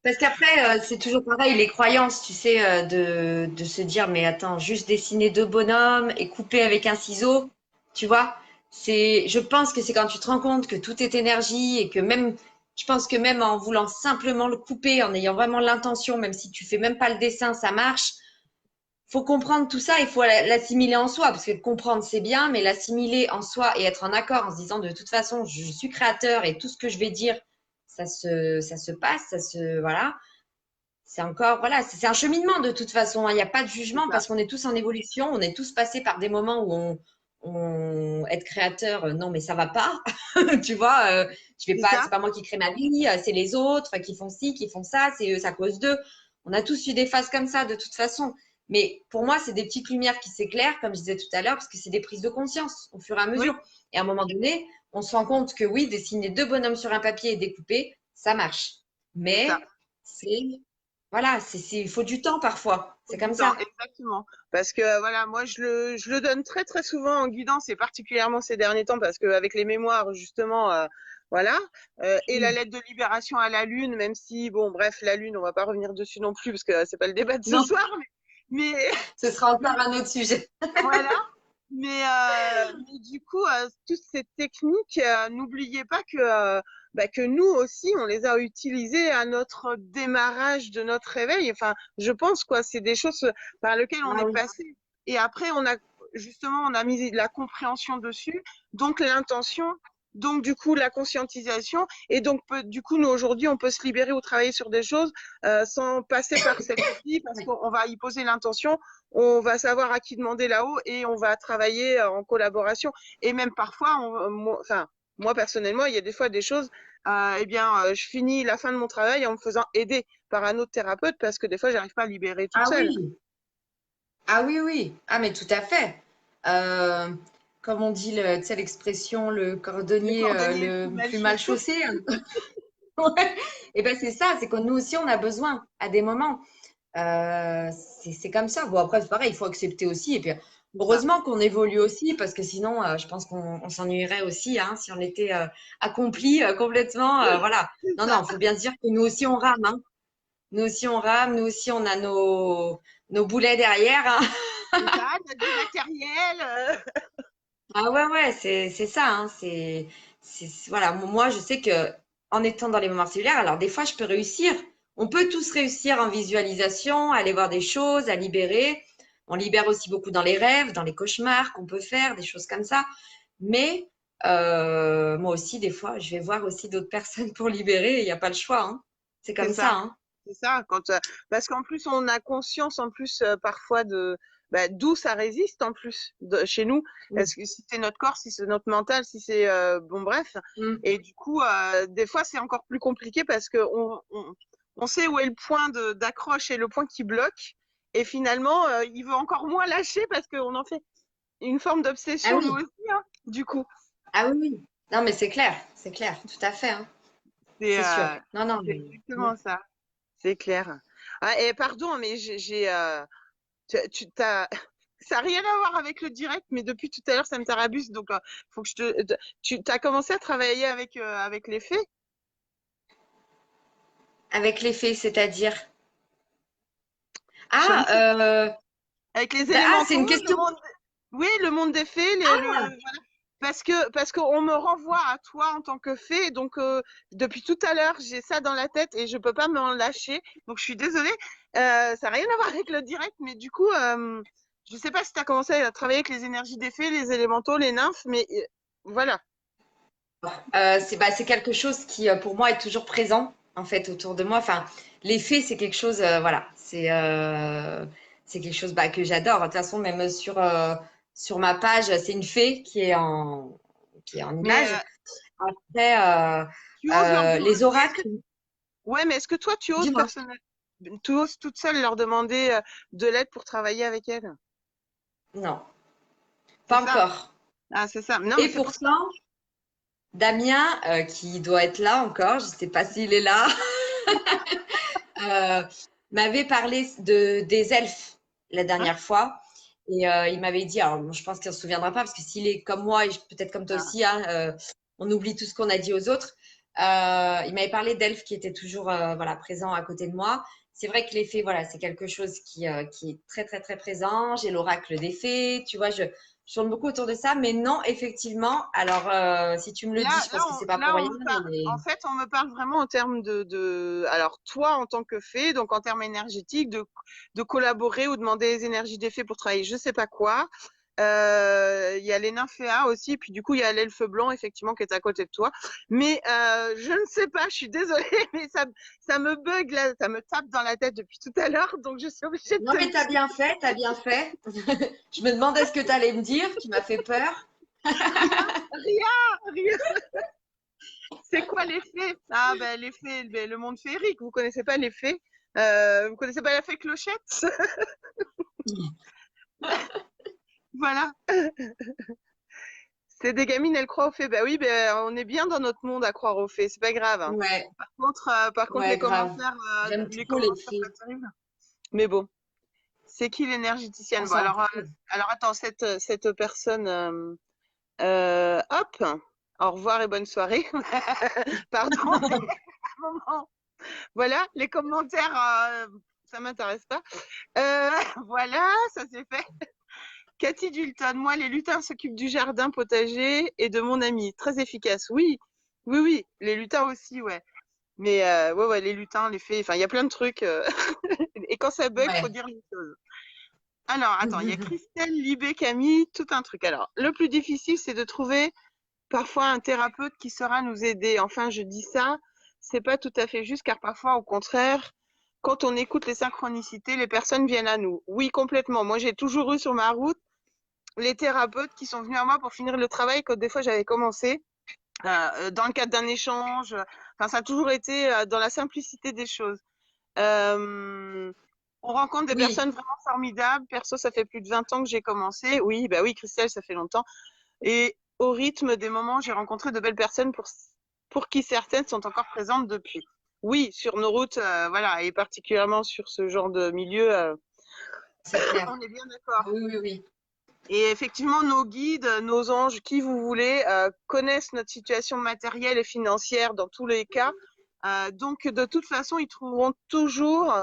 Parce qu'après, c'est toujours pareil, les croyances, tu sais, de se dire, mais attends, juste dessiner deux bonhommes et couper avec un ciseau, tu vois, je pense que c'est quand tu te rends compte que tout est énergie et que même, je pense que même en voulant simplement le couper, en ayant vraiment l'intention, même si tu fais même pas le dessin, ça marche. Faut comprendre tout ça, il faut l'assimiler en soi, parce que comprendre c'est bien, mais l'assimiler en soi et être en accord en se disant de toute façon, je suis créateur et tout ce que je vais dire, ça se passe, voilà. C'est encore, voilà, c'est un cheminement de toute façon, hein. Il n'y a pas de C'est jugement ça. parce qu'on est tous en évolution, on est tous passés par des moments où être créateur, non, mais ça va pas. Tu vois, je vais C'est pas, ça. c'est pas moi qui crée ma vie, c'est les autres qui font ci, qui font ça, c'est eux, c'est à cause d'eux. On a tous eu des phases comme ça de toute façon. Mais pour moi, c'est des petites lumières qui s'éclairent, comme je disais tout à l'heure, parce que c'est des prises de conscience au fur et à Oui, mesure. Et à un moment donné, on se rend compte que oui, dessiner deux bonhommes sur un papier et découper, ça marche. c'est ça. Mais c'est voilà, il faut du temps parfois. Faut C'est du comme temps, ça. exactement. Parce que voilà, moi je le donne très très souvent en guidance et particulièrement ces derniers temps parce qu'avec les mémoires justement, voilà, et la Mm. lettre de libération à la lune, même si bon bref la lune, on va pas revenir dessus non plus parce que c'est pas le débat de ce Non, soir, mais ce sera mais encore un autre sujet. voilà. Mais du coup, toutes ces techniques, n'oubliez pas que, que nous aussi, on les a utilisées à notre démarrage de notre réveil. Enfin, je pense, quoi, c'est des choses par lesquelles on Ah est oui. passé. Et après, justement, on a mis de la compréhension dessus, donc l'intention, donc du coup, la conscientisation. Et donc, du coup, nous, aujourd'hui, on peut se libérer ou travailler sur des choses sans passer par cette vie parce Ouais. qu'on va y poser l'intention, on va savoir à qui demander là-haut et on va travailler en collaboration. Et même parfois, enfin, moi personnellement, il y a des fois des choses, je finis la fin de mon travail en me faisant aider par un autre thérapeute parce que des fois, j'arrive pas à libérer toute Ah seule. oui. Ah oui, oui. Ah mais tout à fait. Euh, Comme on dit, tu sais, l'expression, le Le cordonnier cordonnier le plus le mal plus mal chaussé. chaussé, hein. Ouais. Et ben c'est ça, c'est que nous aussi on a besoin à des moments. C'est comme ça. Bon après c'est pareil, il faut accepter aussi. Et puis Ça, heureusement qu'on évolue aussi parce que sinon je pense qu'on s'ennuierait aussi hein, si on était accompli complètement. Voilà. c'est Non ça, non, il faut bien se dire que nous aussi on rame. Hein. Nous aussi on rame, nous aussi on a nos boulets derrière. Hein. c'est ça, t'as du matériel. Ah ouais, ouais, c'est ça, hein, voilà, moi, je sais que en étant dans les mémoires cellulaires, alors des fois, je peux réussir. On peut tous réussir en visualisation, aller voir des choses, à libérer. On libère aussi beaucoup dans les rêves, dans les cauchemars qu'on peut faire, des choses comme ça. Mais moi aussi, des fois, je vais voir aussi d'autres personnes pour libérer. Il n'y a pas le choix, hein. C'est C'est comme ça, ça. hein. C'est ça, parce qu'en plus on a conscience en plus parfois de d'où ça résiste en plus chez nous. Mm. Est-ce que si c'est notre corps, si c'est notre mental, si c'est bon bref. Mm. Et du coup, des fois c'est encore plus compliqué parce que on sait où est le point d'accroche et le point qui bloque. Et finalement, il veut encore moins lâcher parce qu'on en fait une forme Ah d'obsession nous oui, aussi, hein, du coup. ah oui, oui. Non, mais c'est clair, tout à fait, hein. C'est C'est sûr. Non, non, c'est mais- exactement ça. C'est clair. Ah, et pardon, mais tu t'as, ça n'a rien à voir avec le direct, mais depuis tout à l'heure, ça me tarabuse. Donc, faut que tu as commencé à travailler avec les faits, avec les faits, c'est-à-dire. Ah, Chantal, avec les c'est élémentaux, une question. oui, le monde des faits, Ah, voilà. Parce qu'on me renvoie à toi en tant que fée. Donc, depuis tout à l'heure, j'ai ça dans la tête et je peux pas m'en lâcher. Donc, je suis désolée. Ça n'a rien à voir avec le direct, mais du coup, je sais pas si tu as commencé à travailler avec les énergies des fées, les élémentaux, les nymphes, mais voilà. c'est quelque chose qui, pour moi, est toujours présent, en fait, autour de moi. Enfin, les faits, c'est quelque chose, voilà, c'est quelque chose que j'adore. De toute façon, même sur ma page, c'est une fée qui est en Mais image. Après, tu oses leur les demander. oracles, Ouais, mais est-ce que toi, tu oses dis-moi. personnellement, tu oses toute seule leur demander de l'aide pour travailler avec elles? Non, C'est pas ça? encore. Ah, c'est ça. Non, mais Et c'est pour ça. pourtant, Damien, qui doit être là encore, je ne sais pas s'il est là, euh, m'avait parlé des elfes la Hein. dernière fois. Et il m'avait dit, alors je pense qu'il ne se souviendra pas, parce que s'il est comme moi, et peut-être comme toi Ah, aussi, hein, on oublie tout ce qu'on a dit aux autres. Il m'avait parlé d'elfes qui étaient toujours voilà, présents à côté de moi. C'est vrai que les fées, voilà, c'est quelque chose qui est très, très, très présent. J'ai l'oracle des fées. Tu vois, je tourne beaucoup autour de ça, mais non, effectivement. Alors, si tu me le dis, je pense que c'est pas pour Là, rien, en mais fait, on me parle vraiment en termes alors toi en tant que fée, donc en termes énergétiques, de collaborer ou demander des énergies des fées pour travailler, je sais pas quoi. Il y a les nymphéas aussi, puis du coup il y a l'elfe blanc effectivement qui est à côté de toi. Mais je ne sais pas, je suis désolée, mais ça me bug là, ça me tape dans la tête depuis tout à l'heure, donc je suis obligée de non, te le mais t'as dire. bien fait, t'as bien fait. Je me demandais ce que tu allais me dire, tu m'as fait peur. Rien, rien, rien. C'est quoi les fées? Ah ben les fées, ben, le monde féerique. Vous connaissez pas les fées? Vous connaissez pas la fée Clochette? Voilà. C'est des gamines, elles croient aux fées. Ben oui, ben on est bien dans notre monde à croire aux fées. C'est pas grave, hein. Ouais, Par contre, ouais, grave. J'aime les trop les commentaires filles. pas terribles. Mais bon, c'est qui On l'énergéticienne? Bon, s'en trouve. alors attends, cette personne, hop. Au revoir et bonne soirée. Pardon. Moment. Voilà, les commentaires, ça m'intéresse pas. Euh, voilà, ça c'est fait. Cathy Dulton, moi, les lutins s'occupent du jardin potager et de mon ami. Très efficace. Oui, oui, oui. Les lutins aussi, ouais. Mais ouais, ouais, les lutins, les fées, enfin, il y a plein de trucs. Et quand ça bug, faut Ouais. dire les choses. Alors, attends, il y a Christelle, Libé, Camille, tout un truc. Alors, le plus difficile, c'est de trouver parfois un thérapeute qui saura nous aider. Enfin, je dis ça, c'est pas tout à fait juste, car parfois, au contraire, quand on écoute les synchronicités, les personnes viennent à nous. Oui, complètement. Moi, j'ai toujours eu sur ma route les thérapeutes qui sont venus à moi pour finir le travail que des fois j'avais commencé dans le cadre d'un échange. Enfin, ça a toujours été dans la simplicité des choses. On rencontre des Oui, personnes vraiment formidables. Perso, ça fait plus de 20 ans que j'ai commencé. Oui, bah oui, Christelle, ça fait longtemps. Et au rythme des moments, j'ai rencontré de belles personnes pour qui certaines sont encore présentes depuis. Oui, sur nos routes, voilà, et particulièrement sur ce genre de milieu, c'est clair. on est bien d'accord. Ah oui, oui, oui. Et effectivement, nos guides, nos anges, qui vous voulez, connaissent notre situation matérielle et financière dans tous les cas. Donc, de toute façon, ils trouveront toujours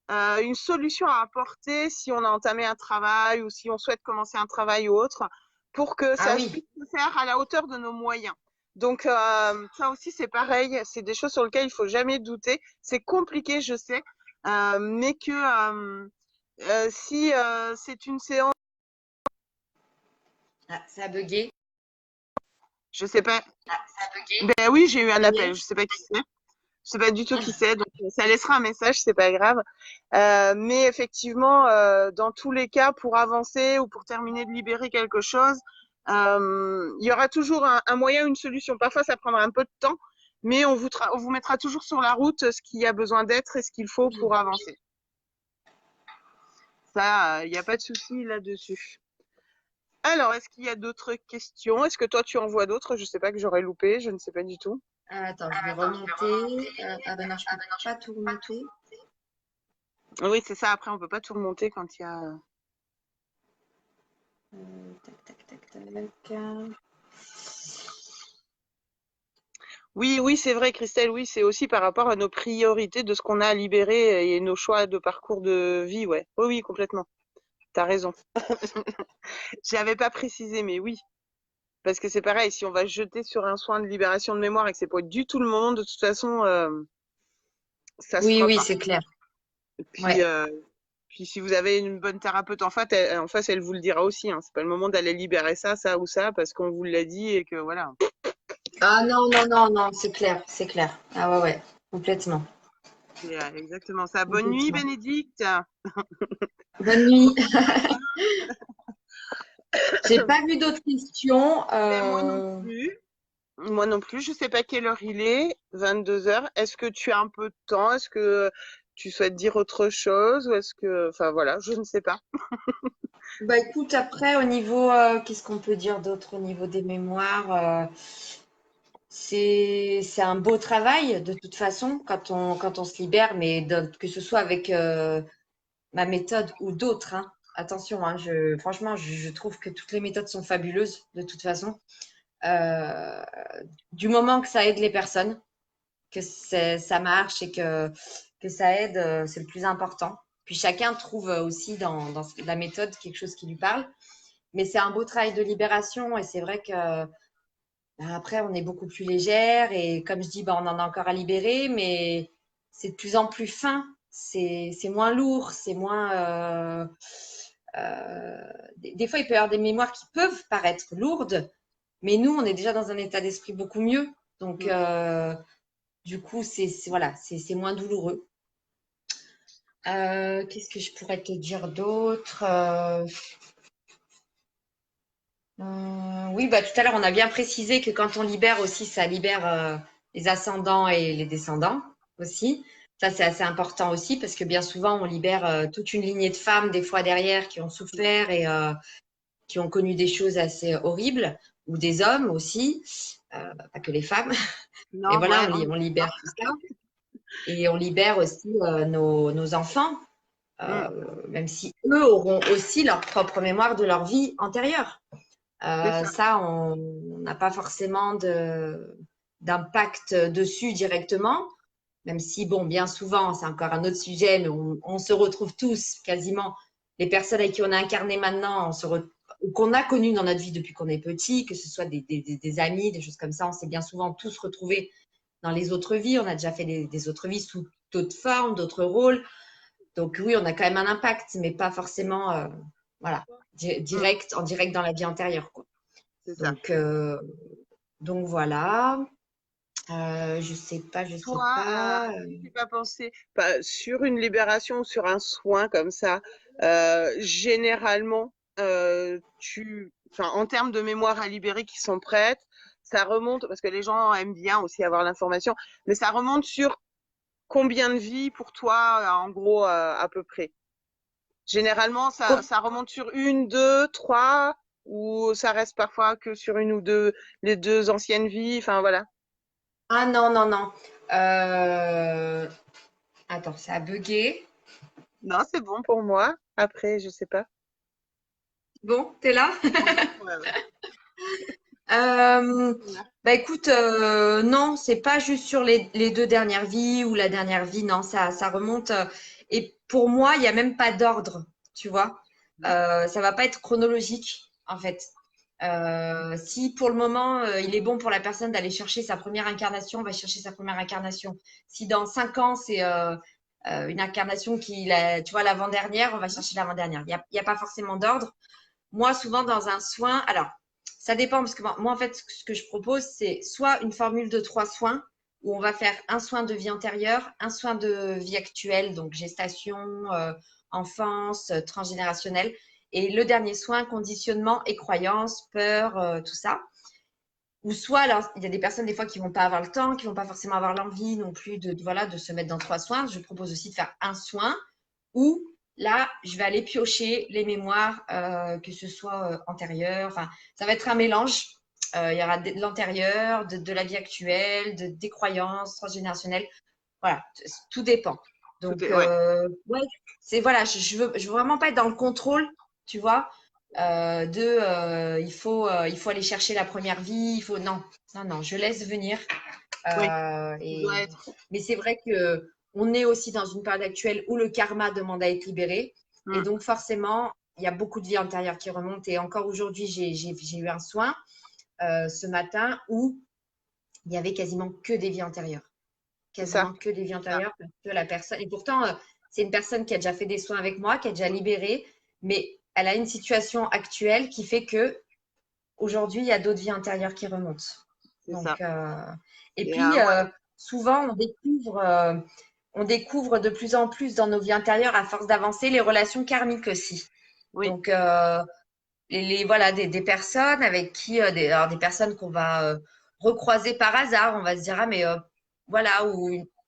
une solution à apporter si on a entamé un travail ou si on souhaite commencer un travail ou autre, pour que Ah ça oui, puisse se faire à la hauteur de nos moyens. Donc, ça aussi, c'est pareil. C'est des choses sur lesquelles il faut jamais douter. C'est compliqué, je sais, mais que si c'est une séance, ah, ça a bugué. je sais pas. Ça a bugué. Ben oui, j'ai eu un Ça y appel. est? Je sais pas qui c'est. Je sais pas du tout qui c'est. Donc ça laissera un message, c'est pas grave. Mais effectivement, dans tous les cas, pour avancer ou pour terminer de libérer quelque chose, il y aura toujours un moyen, une solution. Parfois, ça prendra un peu de temps, mais on vous mettra toujours sur la route ce qu'il y a besoin d'être et ce qu'il faut Oui. pour avancer. Ça, il n'y a pas de souci là-dessus. Alors, est-ce qu'il y a d'autres questions? Est-ce que toi, tu en vois d'autres? Je sais pas que j'aurais loupé, je ne sais pas du tout. Attends, je vais remonter. Ah ben non, je peux pas tout remonter. Oui, c'est ça. Après, on peut pas tout remonter quand il y a. Tac, tac, tac, tac. Oui, oui, c'est vrai, Christelle. Oui, c'est aussi par rapport à nos priorités de ce qu'on a à libérer et nos choix de parcours de vie. Ouais. Oui, oui, complètement. T'as raison. J'avais pas précisé, mais oui. Parce que c'est pareil, si on va se jeter sur un soin de libération de mémoire et que c'est pas du tout le moment, de toute façon, ça se Oui, fera oui, pas. c'est clair. Et puis, Ouais. puis si vous avez une bonne thérapeute en face, elle vous le dira aussi. Hein. C'est pas le moment d'aller libérer ça ou ça, parce qu'on vous l'a dit et que voilà. Ah non, non, non, non, c'est clair, c'est clair. Ah ouais, ouais, complètement, C'est exactement ça. Bonne nuit, complètement. Bénédicte. Bonne nuit. J'ai pas vu d'autres questions. Ben, moi non plus. Moi non plus, je sais pas quelle heure il est, 22 heures. Est-ce que tu as un peu de temps? Est-ce que tu souhaites dire autre chose? Ou est-ce que, enfin voilà, je ne sais pas. Bah écoute, après, au niveau, qu'est-ce qu'on peut dire d'autre au niveau des mémoires? C'est un beau travail de toute façon quand on se libère, mais que ce soit avec ma méthode ou d'autres, hein. Attention, hein, franchement, je trouve que toutes les méthodes sont fabuleuses de toute façon. Euh, du moment que ça aide les personnes, que ça marche et que ça aide, c'est le plus important. Puis chacun trouve aussi dans la méthode quelque chose qui lui parle. mais c'est un beau travail de libération et c'est vrai que après, on est beaucoup plus légère et comme je dis, on en a encore à libérer, mais c'est de plus en plus fin, c'est moins lourd, c'est moins. Des fois, il peut y avoir des mémoires qui peuvent paraître lourdes, mais nous, on est déjà dans un état d'esprit beaucoup mieux. Donc, Mm. du coup, voilà, c'est moins douloureux. Qu'est-ce que je pourrais te dire d'autre? Oui, bah, tout à l'heure, on a bien précisé que quand on libère aussi, ça libère les ascendants et les descendants aussi. Ça, c'est assez important aussi parce que bien souvent, on libère toute une lignée de femmes, des fois derrière, qui ont souffert et qui ont connu des choses assez horribles, ou des hommes aussi, pas que les femmes. Et Non, voilà, ouais, non. on libère tout ça. Et on libère aussi nos enfants, Mm. même si eux auront aussi leur propre mémoire de leur vie antérieure. C'est ça. Ça, on n'a pas forcément d'impact dessus directement, même si, bon, bien souvent, c'est encore un autre sujet, mais on se retrouve tous quasiment, les personnes avec qui on a incarné maintenant, ou qu'on a connues dans notre vie depuis qu'on est petit, que ce soit des amis, des choses comme ça, on s'est bien souvent tous retrouvés dans les autres vies. On a déjà fait des autres vies sous d'autres formes, d'autres rôles. Donc oui, on a quand même un impact, mais pas forcément voilà, Mm. en direct dans la vie antérieure, quoi. C'est ça. Donc, euh, donc voilà. Je sais Toi, pas. tu pas pensé sur une libération, sur un soin comme ça, généralement, enfin, en termes de mémoire à libérer qui sont prêtes, ça remonte, parce que les gens aiment bien aussi avoir l'information, mais ça remonte sur combien de vies pour toi, en gros, à peu près? Généralement, ça remonte sur une, deux, trois, ou ça reste parfois que sur une ou deux, les deux anciennes vies, enfin voilà. Ah non, non, non. Euh, Attends, ça a bugué. Non, c'est bon pour moi. Après, je sais pas. Bon, t'es là? Ouais, ouais. Euh, Voilà. Bah écoute, non, c'est pas juste sur les deux dernières vies ou la dernière vie, non, ça remonte. Et pour moi, il n'y a même pas d'ordre, tu vois. Ça va pas être chronologique, en fait. Si pour le moment, il est bon pour la personne d'aller chercher sa première incarnation, on va chercher sa première incarnation. Si dans 5 ans, c'est une incarnation tu vois, l'avant-dernière, on va chercher l'avant-dernière. Il y a pas forcément d'ordre. Moi, souvent dans un soin, alors ça dépend parce que moi, en fait, ce que je propose, c'est soit une formule de 3 soins où on va faire un soin de vie antérieure, un soin de vie actuelle, donc gestation, enfance, transgénérationnelle, et le dernier soin, conditionnement et croyances, peur, tout ça. Ou soit, alors, il y a des personnes des fois qui vont pas avoir le temps, qui vont pas forcément avoir l'envie non plus voilà, de se mettre dans 3 soins. Je propose aussi de faire un soin où là, je vais aller piocher les mémoires, que ce soit antérieures. Enfin, ça va être un mélange. Il y aura de l'antérieur, de la vie actuelle, des croyances transgénérationnelles. Voilà, tout dépend. Tout Donc, est, ouais, ouais, voilà, je veux vraiment pas être dans le contrôle, tu vois, il faut aller chercher la première vie, non, non, non, je laisse venir. oui, Euh, il doit et, être. mais c'est vrai que on est aussi dans une période actuelle où le karma demande à être libéré. Et Mm. donc, forcément, il y a beaucoup de vie antérieure qui remonte. Et encore aujourd'hui, j'ai eu un soin ce matin où il y avait quasiment que des vies antérieures. C'est ça, Quasiment que des vies c'est ça. antérieures parce que la personne. Et pourtant, c'est une personne qui a déjà fait des soins avec moi, qui a déjà libéré, mais elle a une situation actuelle qui fait que aujourd'hui, il y a d'autres vies intérieures qui remontent. C'est ça. Donc, et Et puis, moi, souvent, on découvre de plus en plus dans nos vies intérieures, à force d'avancer, les relations karmiques aussi. oui, Donc, voilà, des personnes avec qui, alors des personnes qu'on va recroiser par hasard, on va se dire, ah, mais voilà,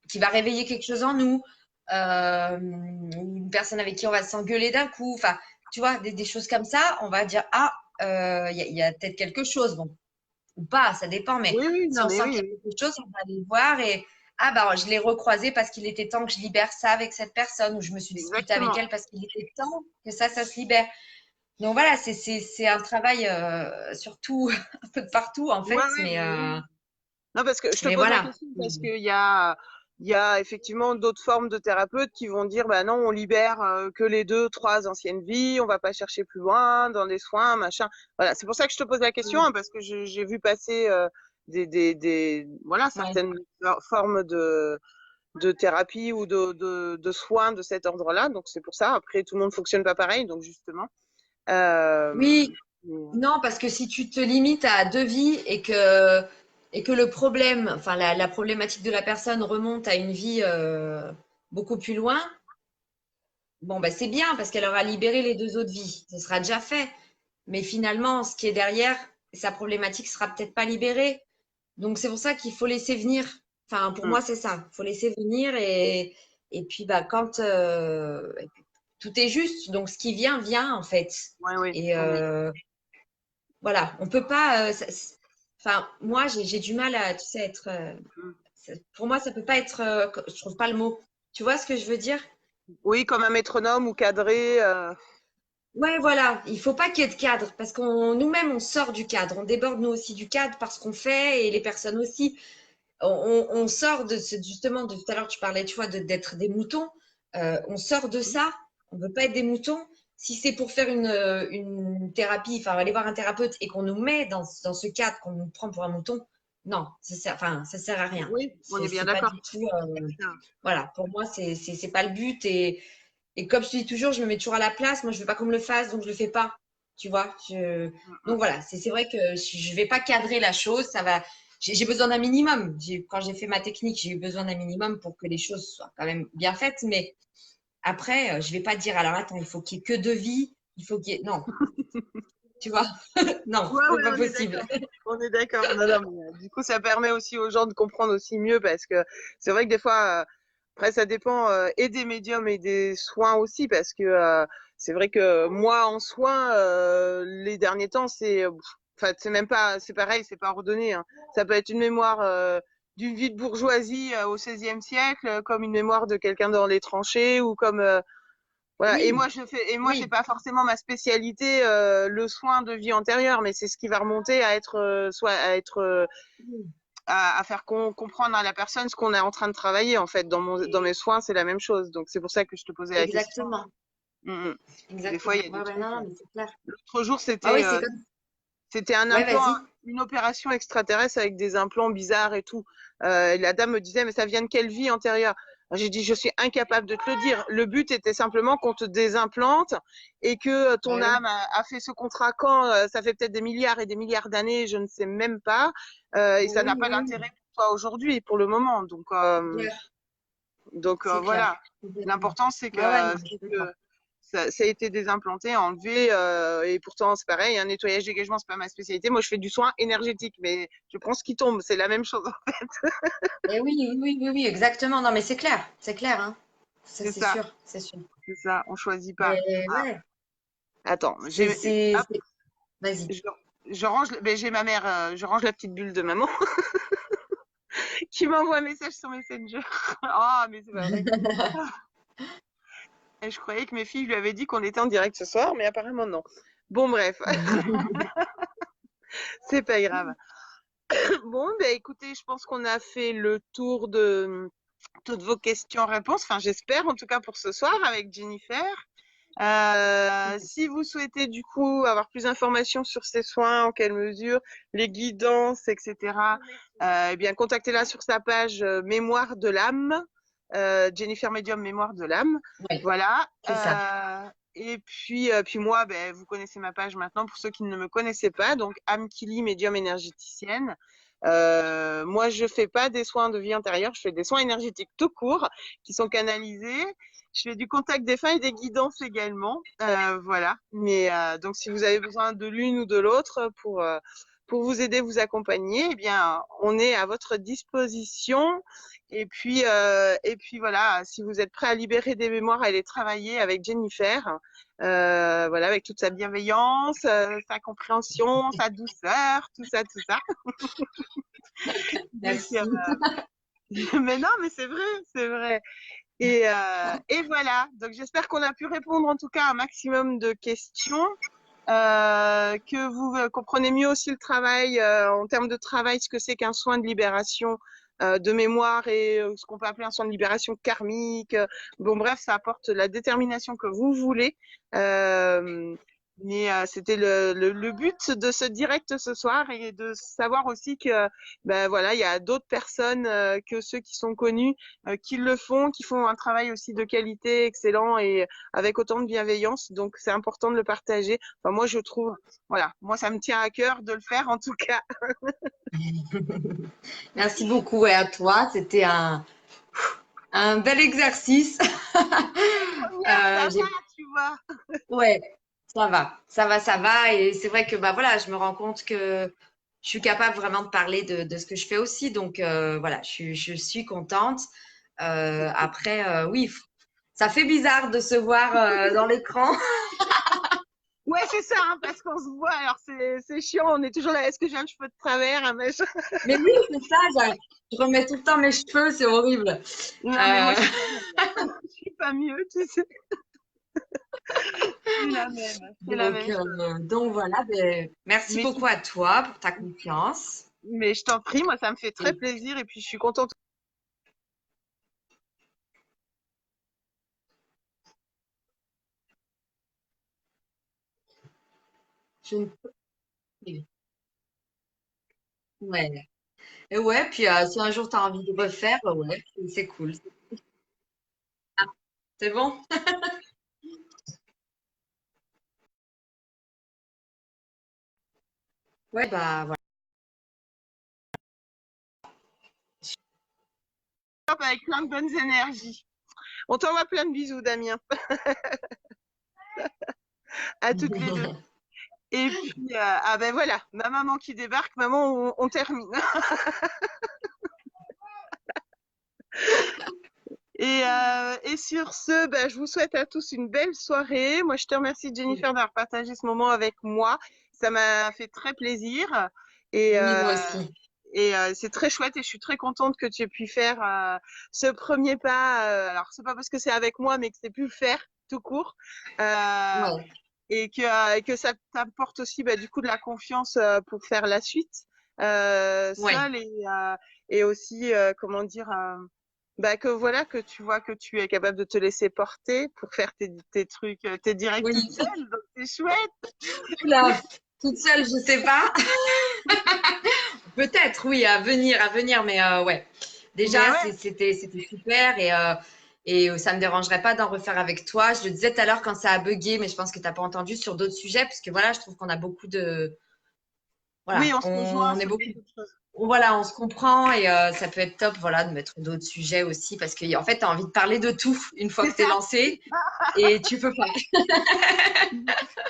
qui va réveiller quelque chose en nous, ou une personne avec qui on va s'engueuler d'un coup, enfin, tu vois, des choses comme ça, on va dire, ah, il y a peut-être quelque chose, bon, ou pas, ça dépend, mais oui, oui, si non, on mais sent oui, qu'il y a oui, quelque chose, on va aller le voir et ah bah je l'ai recroisé parce qu'il était temps que je libère ça avec cette personne, ou je me suis disputée avec exactement. elle parce qu'il était temps que ça se libère. Donc voilà, c'est un travail surtout un peu de partout en Ouais, fait, ouais, mais oui. mais Non, parce que je te mais pose la voilà. question parce qu'il y a il y a effectivement d'autres formes de thérapeutes qui vont dire, bah non, on libère que les 2, 3 anciennes vies, on va pas chercher plus loin dans les soins, machin. Voilà, c'est pour ça que je te pose la question, Mm. hein, parce que j'ai vu passer voilà, Ouais. certaines formes de thérapie ou de soins de cet ordre-là. Donc c'est pour ça. Après, tout le monde fonctionne pas pareil, donc justement. Euh, Oui, non, parce que si tu te limites à deux vies et que le problème, enfin la problématique de la personne remonte à une vie beaucoup plus loin, bon, bah, c'est bien parce qu'elle aura libéré les deux autres vies. Ce sera déjà fait. Mais finalement, ce qui est derrière, sa problématique sera peut-être pas libérée. Donc, c'est pour ça qu'il faut laisser venir. Enfin, pour mm. moi, c'est ça. Il faut laisser venir et puis, bah, quand tout est juste, donc ce qui vient, vient en fait. Ouais, oui, Et oui. voilà, on peut pas. Enfin, moi, j'ai du mal à, tu sais, être. Mm. Pour moi, ça peut pas être. Je trouve pas le mot. Tu vois ce que je veux dire? Oui, comme un métronome ou cadré. Ouais, voilà, il faut pas qu'il y ait de cadre parce qu'on nous-mêmes on sort du cadre, on déborde nous aussi du cadre parce qu'on fait et les personnes aussi. On sort de ce, justement de tout à l'heure tu parlais, tu vois, d'être des moutons. On sort de ça. On veut pas être des moutons. Si c'est pour faire une thérapie, enfin aller voir un thérapeute et qu'on nous met dans ce cadre, qu'on nous prend pour un mouton, non, enfin ça sert à rien. Oui, on est bien C'est pas d'accord. du tout. Voilà, pour moi c'est pas le but et comme je te dis toujours, je me mets toujours à la place. Moi, je veux pas qu'on me le fasse, donc je le fais pas. Tu vois. Donc voilà, c'est vrai que je vais pas cadrer la chose. Ça va. J'ai besoin d'un minimum. Quand j'ai fait ma technique, j'ai eu besoin d'un minimum pour que les choses soient quand même bien faites. Mais après, je vais pas dire alors attends, il faut qu'il y ait que deux vies. Il faut qu'il y ait non. Tu vois. Non, Ouais, c'est ouais, pas on est possible. d'accord. On est d'accord. Non, non, mais, du coup, ça permet aussi aux gens de comprendre aussi mieux parce que c'est vrai que des fois, après, ça dépend et des médiums et des soins aussi parce que c'est vrai que moi, en soins, les derniers temps, enfin, c'est même pas, c'est pareil, c'est pas ordonné, hein. Ça peut être une mémoire d'une vie de bourgeoisie au XVIe siècle, comme une mémoire de quelqu'un dans les tranchées ou comme voilà. Oui, Et moi, c'est oui. pas forcément ma spécialité, le soin de vie antérieure, mais c'est ce qui va remonter à être, soit à être, à faire comprendre à la personne ce qu'on est en train de travailler. En fait, dans mes soins, c'est la même chose. Donc, c'est pour ça que je te posais la question. Exactement. Mm, mm. Des fois, il Exactement. y a des Ouais, ouais, trucs. non, non, mais c'est clair. L'autre jour, Ah oui, c'est comme. c'était un Ouais, implant, vas-y. une opération extraterrestre avec des implants bizarres et tout. Et la dame me disait, mais ça vient de quelle vie antérieure? J'ai dit, je suis incapable de te le dire. Le but était simplement qu'on te désimplante et que ton Ouais, oui. âme a fait ce contrat quand ça fait peut-être des milliards et des milliards d'années, je ne sais même pas. Et ça n'a Oui, pas oui, oui. d'intérêt pour toi aujourd'hui, pour le moment. C'est clair. Donc C'est clair. voilà. Complètement. L'important, Ouais, ouais, non, mais je comprends. ça a été désimplanté, enlevé, et pourtant c'est pareil, un nettoyage dégagement, c'est pas ma spécialité. Moi, je fais du soin énergétique, mais je prends ce qui tombe, c'est la même chose. Et oui, oui, oui, oui, oui, exactement. Non, mais c'est clair, hein. Ça, C'est c'est ça, sûr, c'est sûr. c'est ça, on choisit pas. Mais Ah, ouais, attends, hop, Vas-y. je, je range, ben, j'ai ma mère, je range la petite bulle de maman qui m'envoie un message sur Messenger. Ah, mais c'est pas vrai. Ah, et je croyais que mes filles lui avaient dit qu'on était en direct ce soir, mais apparemment non. Bon, bref, c'est pas grave. Bon, ben écoutez, je pense qu'on a fait le tour de toutes vos questions-réponses. Enfin, j'espère, en tout cas pour ce soir avec Jennifer. Si vous souhaitez du coup avoir plus d'informations sur ces soins, en quelle mesure, les guidances, etc., eh bien, contactez-la sur sa page Mémoire de l'âme, Jennifer Medium Mémoire de l'âme. Ouais, Voilà. c'est ça. Et puis moi, ben, vous connaissez ma page maintenant pour ceux qui ne me connaissaient pas, donc Âme Kili Médium énergéticienne. Moi, je fais pas des soins de vie antérieure, je fais des soins énergétiques tout court qui sont canalisés. Je fais du contact défunt et des guidances également. Voilà. Mais donc, si vous avez besoin de l'une ou de l'autre pour vous aider, vous accompagner, eh bien, on est à votre disposition. Et puis voilà, si vous êtes prêt à libérer des mémoires, à les travailler avec Jennifer, voilà, avec toute sa bienveillance, sa compréhension, sa douceur, tout ça, tout ça. Donc, Merci. mais non, mais c'est vrai, c'est vrai. Et voilà, donc j'espère qu'on a pu répondre en tout cas à un maximum de questions, que vous comprenez mieux aussi le travail, en termes de travail, ce que c'est qu'un soin de libération de mémoire et ce qu'on peut appeler un son de libération karmique. Bon, bref, ça apporte la détermination que vous voulez. Euh, mais c'était le but de ce direct ce soir et de savoir aussi que ben voilà, il y a d'autres personnes que ceux qui sont connus qui le font, qui font un travail aussi de qualité excellent et avec autant de bienveillance. Donc c'est important de le partager. Enfin, moi je trouve, voilà, moi ça me tient à cœur de le faire en tout cas. Merci beaucoup et à toi. C'était un bel exercice. Première, ça va, J'ai tu vois. Ouais, ça va, ça va, ça va. Et c'est vrai que bah voilà, je me rends compte que je suis capable vraiment de parler de ce que je fais aussi. Donc voilà, je suis contente. Après, oui, ça fait bizarre de se voir dans l'écran. Ouais, c'est ça, hein, parce qu'on se voit, alors c'est chiant, on est toujours là, est-ce que j'ai un cheveu de travers, un machin. Mais oui, c'est ça. Je remets tout le temps mes cheveux, c'est horrible. Non, mais moi, Euh, je suis pas mieux, tu sais. C'est la même, c'est la donc, même chose. donc voilà. Ben, merci Mais, beaucoup à toi pour ta confiance. mais je t'en prie, moi, ça me fait très Et plaisir et puis je suis contente. je ne peux- Ouais. Et ouais, puis si un jour tu as envie de refaire, ouais, c'est cool. C'est bon? Ouais, bah voilà. Avec plein de bonnes énergies. On t'envoie plein de bisous, Damien, à toutes les deux. Et puis, ah ben voilà, ma maman qui débarque, maman, on termine. Et sur ce, ben, je vous souhaite à tous une belle soirée. Moi, je te remercie, Jennifer, d'avoir partagé ce moment avec moi. Ça m'a fait très plaisir. Et, Oui, moi euh, aussi. et c'est très chouette et je suis très contente que tu aies pu faire ce premier pas. Alors, c'est pas parce que c'est avec moi, mais que tu aies pu le faire tout court. Euh, Ouais, et que ça t'apporte aussi bah, du coup de la confiance pour faire la suite ouais. seule et aussi comment dire bah, que voilà que tu vois que tu es capable de te laisser porter pour faire tes trucs tes directs Oui. toute seule donc c'est chouette. Oula, toute seule, je sais pas. Peut-être, oui, à venir, mais ouais. Mais Déjà, ouais, c'était super et ça me dérangerait pas d'en refaire avec toi. Je le disais tout à l'heure quand ça a bugué, mais je pense que t'as pas entendu sur d'autres sujets, parce que voilà, je trouve qu'on a beaucoup de, oui voilà, on se rejoint on est sur beaucoup. beaucoup de choses. Voilà, on se comprend et ça peut être top, voilà, de mettre d'autres sujets aussi parce que en fait, tu as envie de parler de tout une fois C'est que tu es ça. lancé et tu peux pas.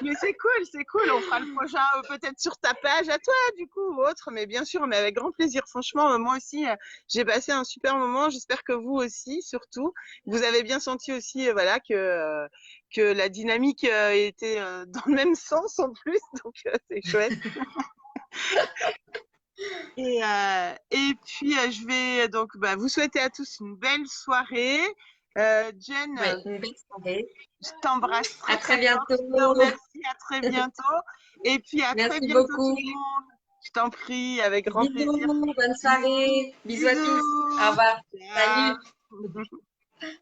Mais c'est cool. On fera le prochain peut-être sur ta page à toi, du coup, ou autre. Mais bien sûr, mais avec grand plaisir. Franchement, moi aussi, j'ai passé un super moment. J'espère que vous aussi, surtout. Vous avez bien senti aussi, voilà, que la dynamique était dans le même sens en plus. Donc, c'est chouette. Et puis, je vais donc bah, vous souhaiter à tous une belle soirée. Jen, Ouais, une belle soirée. je t'embrasse À très très très fort. bientôt. Je te remercie. À très bientôt. Et puis à très Merci bientôt tout beaucoup. le monde. Je t'en prie, avec grand plaisir. Bisous, bonne Bisous. soirée. Bisous à tous. Au Bisous. revoir. Salut. Ciao.